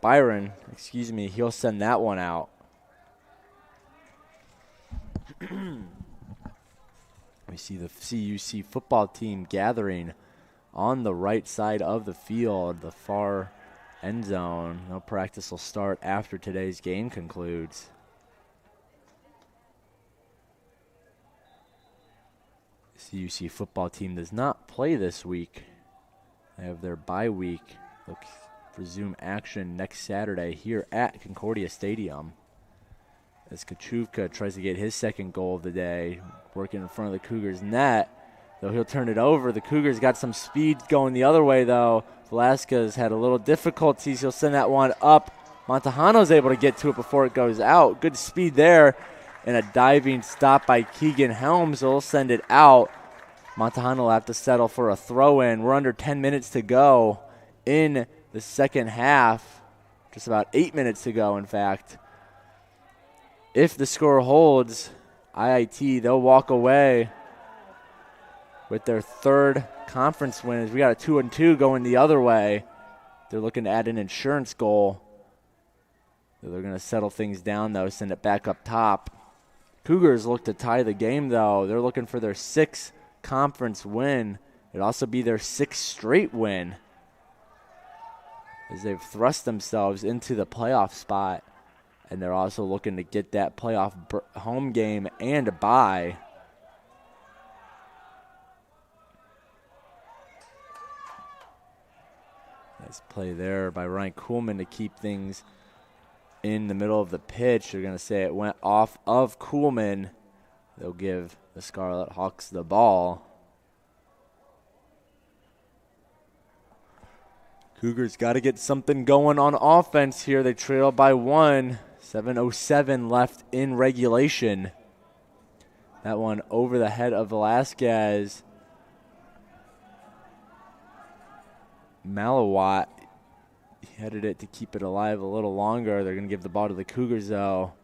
Byron, excuse me, he'll send that one out. We see the CUC football team gathering on the right side of the field, the far end zone. No practice will start after today's game concludes. CUC football team does not play this week. They have their bye week. They'll resume action next Saturday here at Concordia Stadium. As Kachuvka tries to get his second goal of the day, working in front of the Cougars' net, though he'll turn it over. The Cougars got some speed going the other way, though. Velasquez had a little difficulties. He'll send that one up. Montejano's able to get to it before it goes out. Good speed there. And a diving stop by Keegan Helms will send it out. Montejano will have to settle for a throw-in. We're under 10 minutes to go in the second half. Just about 8 minutes to go, in fact. If the score holds, IIT, they'll walk away with their third conference win. We got a 2-2 going the other way. They're looking to add an insurance goal. They're going to settle things down, though, send it back up top. Cougars look to tie the game, though. They're looking for their sixth conference win. It'd also be their sixth straight win as they've thrust themselves into the playoff spot. And they're also looking to get that playoff home game and a bye. Nice play there by Ryan Kuhlman to keep things in the middle of the pitch. They're going to say it went off of Kuhlman. They'll give the Scarlet Hawks the ball. Cougars got to get something going on offense here. They trail by 1. 7:07 left in regulation. That one over the head of Velasquez. Malawat headed it to keep it alive a little longer. They're going to give the ball to the Cougars, though.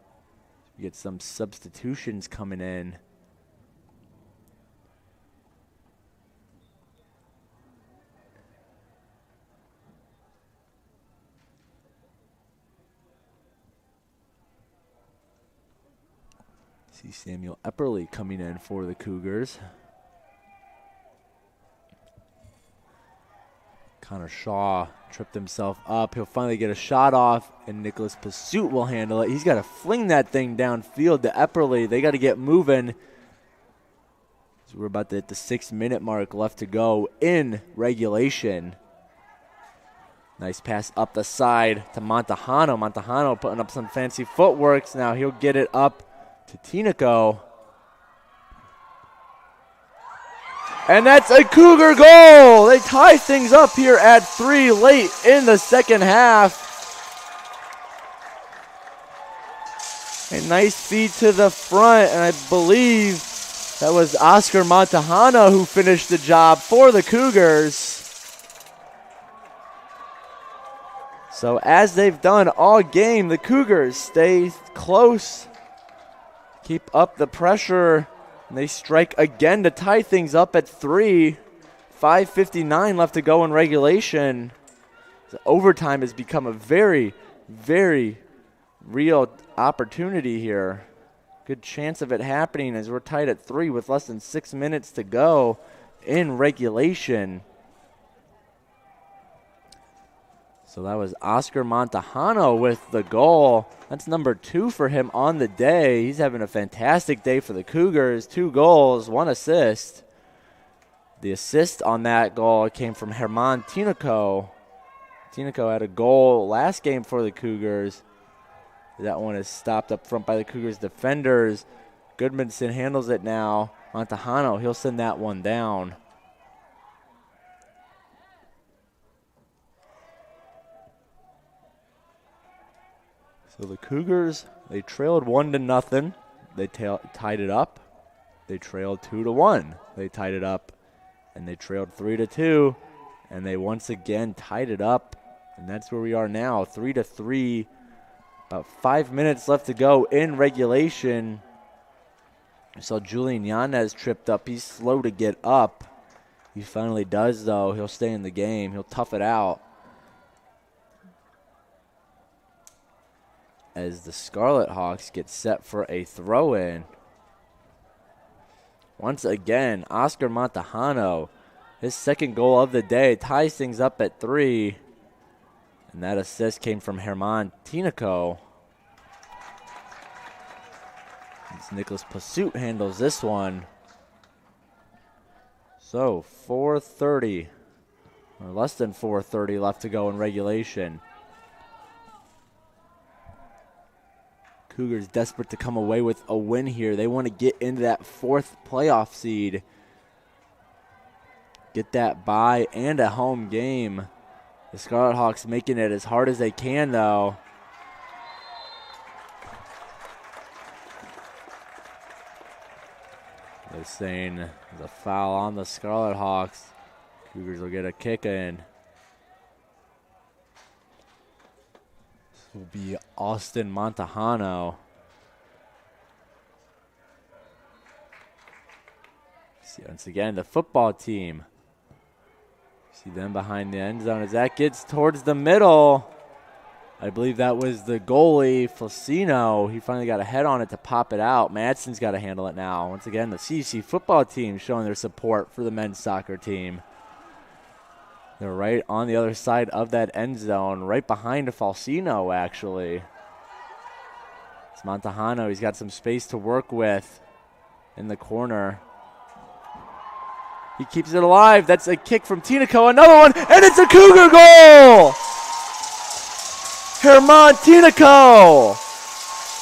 We get some substitutions coming in. See Samuel Epperly coming in for the Cougars. Connor Shaw tripped himself up. He'll finally get a shot off, and Nicholas Pursuit will handle it. He's got to fling that thing downfield to Epperly. They got to get moving. So we're about to hit the 6-minute mark left to go in regulation. Nice pass up the side to Montejano. Montejano putting up some fancy footworks. Now he'll get it up to Tinoco. And that's a Cougar goal. They tie things up here at 3 late in the second half. A nice feed to the front, and I believe that was Oscar Montejano who finished the job for the Cougars. So as they've done all game, the Cougars stay close, keep up the pressure, and they strike again to tie things up at 3. 5:59 left to go in regulation. So overtime has become a very, very real opportunity here. Good chance of it happening as we're tied at 3 with less than 6 minutes to go in regulation. So that was Oscar Montejano with the goal. That's number 2 for him on the day. He's having a fantastic day for the Cougars. 2 goals, 1 assist. The assist on that goal came from Herman Tinoco. Tinoco had a goal last game for the Cougars. That one is stopped up front by the Cougars defenders. Goodmanson handles it now. Montejano, he'll send that one down. So the Cougars, they trailed 1-0. They tied it up. They trailed 2-1. They tied it up, and they trailed 3-2, and they once again tied it up, and that's where we are now, 3-3. About 5 minutes left to go in regulation. So Julian Yanez tripped up. He's slow to get up. He finally does, though. He'll stay in the game. He'll tough it out. As the Scarlet Hawks get set for a throw-in. Once again, Oscar Montejano, his second goal of the day, ties things up at 3. And that assist came from Herman Tinoco. Nicholas Pursuit handles this one. So 4:30, or less than 4:30 left to go in regulation. Cougars desperate to come away with a win here. They want to get into that 4th playoff seed. Get that bye and a home game. The Scarlet Hawks making it as hard as they can, though. They're saying there's a foul on the Scarlet Hawks. Cougars will get a kick in. This will be Austin Montejano. See, once again, the football team. See them behind the end zone as that gets towards the middle. I believe that was the goalie, Falcino. He finally got a head on it to pop it out. Madsen's got to handle it now. Once again, the CUC football team showing their support for the men's soccer team. They're right on the other side of that end zone, right behind Falcino, actually. It's Montejano. He's got some space to work with in the corner. He keeps it alive. That's a kick from Tinoco. Another one, and it's a Cougar goal! Herman Tinoco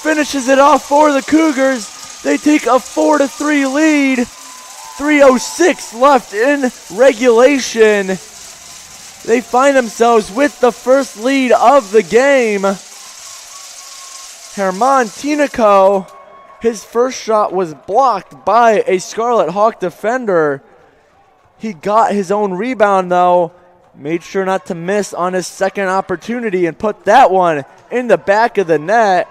finishes it off for the Cougars. They take a 4-3 lead. 3:06 left in regulation. They find themselves with the first lead of the game. Herman Tinoco, his first shot was blocked by a Scarlet Hawk defender. He got his own rebound, though. Made sure not to miss on his second opportunity and put that one in the back of the net.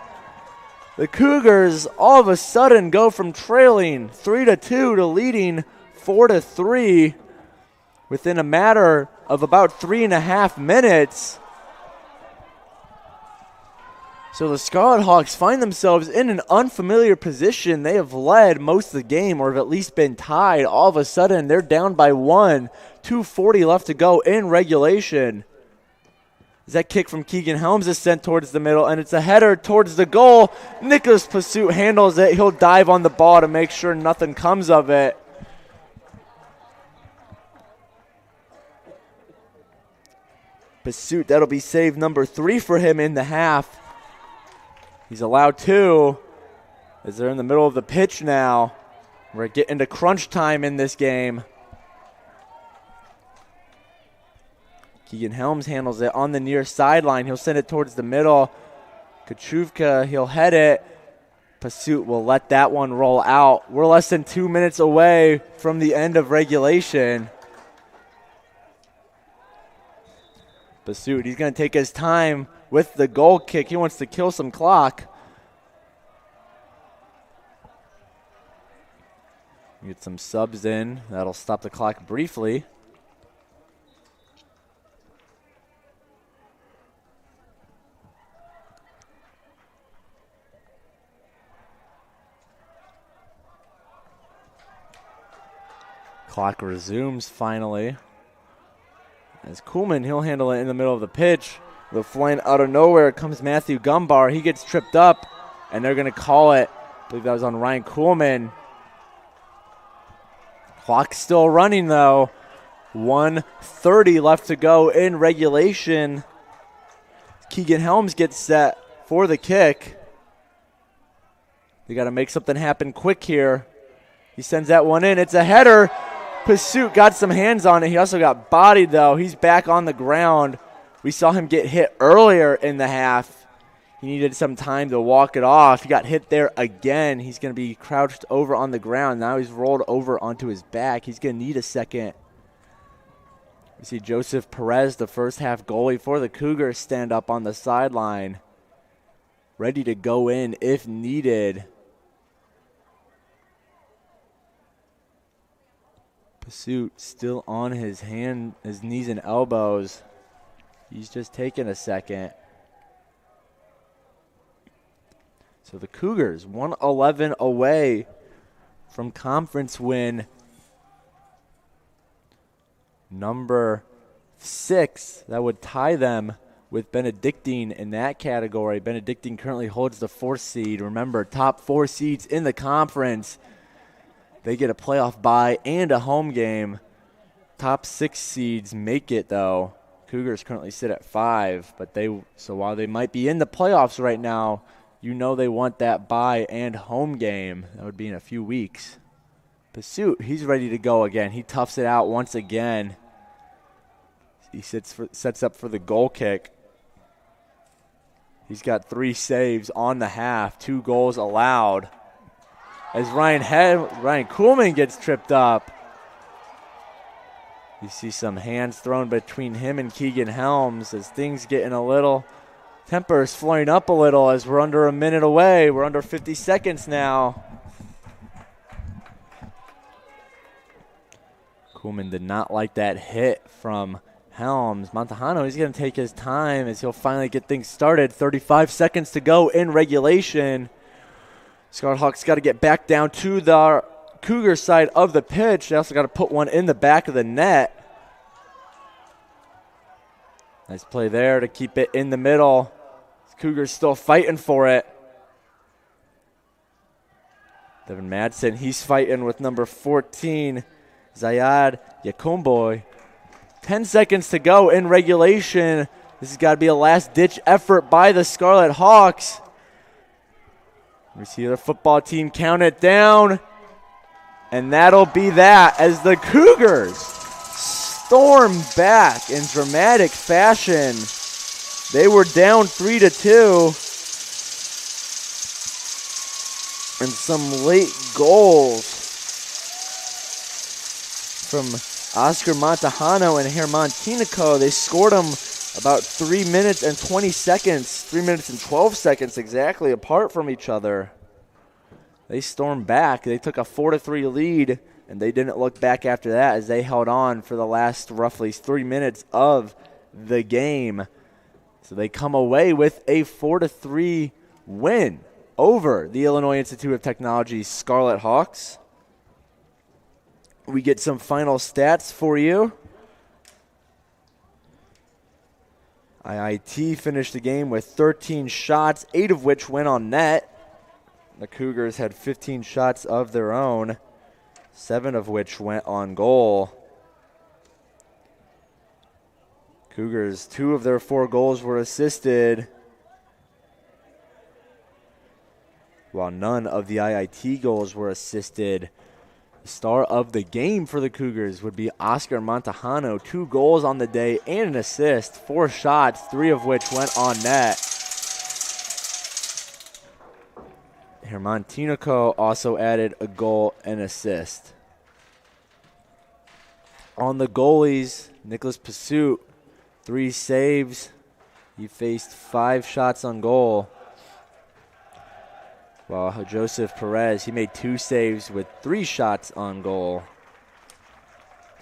The Cougars all of a sudden go from trailing 3-2 to leading 4-3 within a matter of about 3.5 minutes. So the Scarlet Hawks find themselves in an unfamiliar position. They have led most of the game or have at least been tied. All of a sudden, they're down by 1. 2:40 left to go in regulation. As that kick from Keegan Helms is sent towards the middle, and it's a header towards the goal. Nicholas Pursuit handles it. He'll dive on the ball to make sure nothing comes of it. Pursuit, that'll be save number 3 for him in the half. He's allowed 2 as they're in the middle of the pitch now. We're getting to crunch time in this game. Keegan Helms handles it on the near sideline. He'll send it towards the middle. Kachuvka, he'll head it. Pursuit will let that one roll out. We're less than 2 minutes away from the end of regulation. Pursuit, he's going to take his time with the goal kick. He wants to kill some clock. Get some subs in. That'll stop the clock briefly. Clock resumes finally. As Kuhlman, he'll handle it in the middle of the pitch. The flying out of nowhere comes Matthew Gumbar. He gets tripped up, and they're going to call it. I believe that was on Ryan Kuhlman. Clock's still running, though. 1:30 left to go in regulation. Keegan Helms gets set for the kick. They got to make something happen quick here. He sends that one in. It's a header. Pursuit got some hands on it. He also got bodied, though. He's back on the ground. We saw him get hit earlier in the half. He needed some time to walk it off. He got hit there again. He's going to be crouched over on the ground. Now he's rolled over onto his back. He's going to need a second. We see Joseph Perez, the first half goalie for the Cougars, stand up on the sideline, ready to go in if needed. Pursuit still on his knees and elbows. He's just taking a second. So the Cougars 111 away from conference win number 6. That would tie them with Benedictine in that category. Benedictine currently holds the 4th seed. Remember, top 4 seeds in the conference, they get a playoff bye and a home game. Top 6 seeds make it, though. Cougars currently sit at 5, but so while they might be in the playoffs right now, you know they want that bye and home game. That would be in a few weeks. Pursuit, he's ready to go again. He toughs it out once again. He sets up for the goal kick. He's got 3 saves on the half, 2 goals allowed. As Ryan Kuhlman gets tripped up. You see some hands thrown between him and Keegan Helms as things getting a little, tempers flaring up a little as we're under a minute away. We're under 50 seconds now. Kuhlman did not like that hit from Helms. Montejano, he's going to take his time as he'll finally get things started. 35 seconds to go in regulation. Scarlet Hawks got to get back down to the Cougar side of the pitch. They also got to put one in the back of the net. Nice play there to keep it in the middle. Cougars still fighting for it. Devin Madsen, he's fighting with number 14, Zayad Yakumboy. 10 seconds to go in regulation. This has got to be a last-ditch effort by the Scarlet Hawks. We see the football team count it down. And that'll be that as the Cougars storm back in dramatic fashion. They were down 3-2. And some late goals from Oscar Montejano and Herman Tinico. They scored them about 3 minutes and 20 seconds, 3 minutes and 12 seconds exactly apart from each other. They stormed back. They took a 4-3 lead, and they didn't look back after that as they held on for the last roughly 3 minutes of the game. So they come away with a 4-3 win over the Illinois Institute of Technology's Scarlet Hawks. We get some final stats for you. IIT finished the game with 13 shots, 8 of which went on net. The Cougars had 15 shots of their own, 7 of which went on goal. Cougars, 2 of their 4 goals were assisted, while none of the IIT goals were assisted. The star of the game for the Cougars would be Oscar Montejano. 2 goals on the day and an assist, 4 shots, 3 of which went on net. Herman Tinico also added a goal and assist. On the goalies, Nicholas Pursuit, 3 saves. He faced 5 shots on goal. While Joseph Perez, he made 2 saves with 3 shots on goal.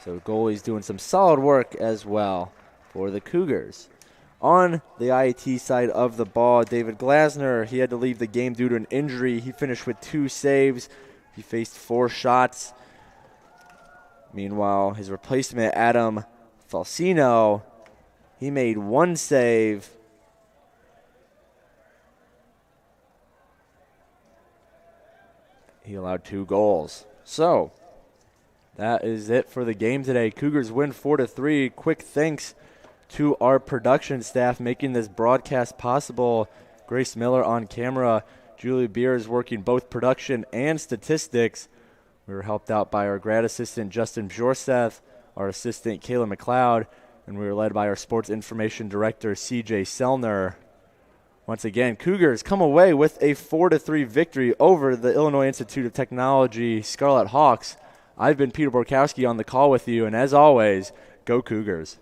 So goalie's doing some solid work as well for the Cougars. On the IIT side of the ball, David Glasner, he had to leave the game due to an injury. He finished with 2 saves. He faced 4 shots. Meanwhile, his replacement, Adam Falcino, he made 1 save. He allowed 2 goals. So, that is it for the game today. Cougars win 4-3. Quick thanks to our production staff making this broadcast possible. Grace Miller on camera. Julie Beer is working both production and statistics. We were helped out by our grad assistant, Justin Bjorseth, our assistant, Kayla McLeod, and we were led by our sports information director, CJ Selner. Once again, Cougars come away with a 4-3 victory over the Illinois Institute of Technology Scarlet Hawks. I've been Peter Borkowski on the call with you, and as always, go Cougars.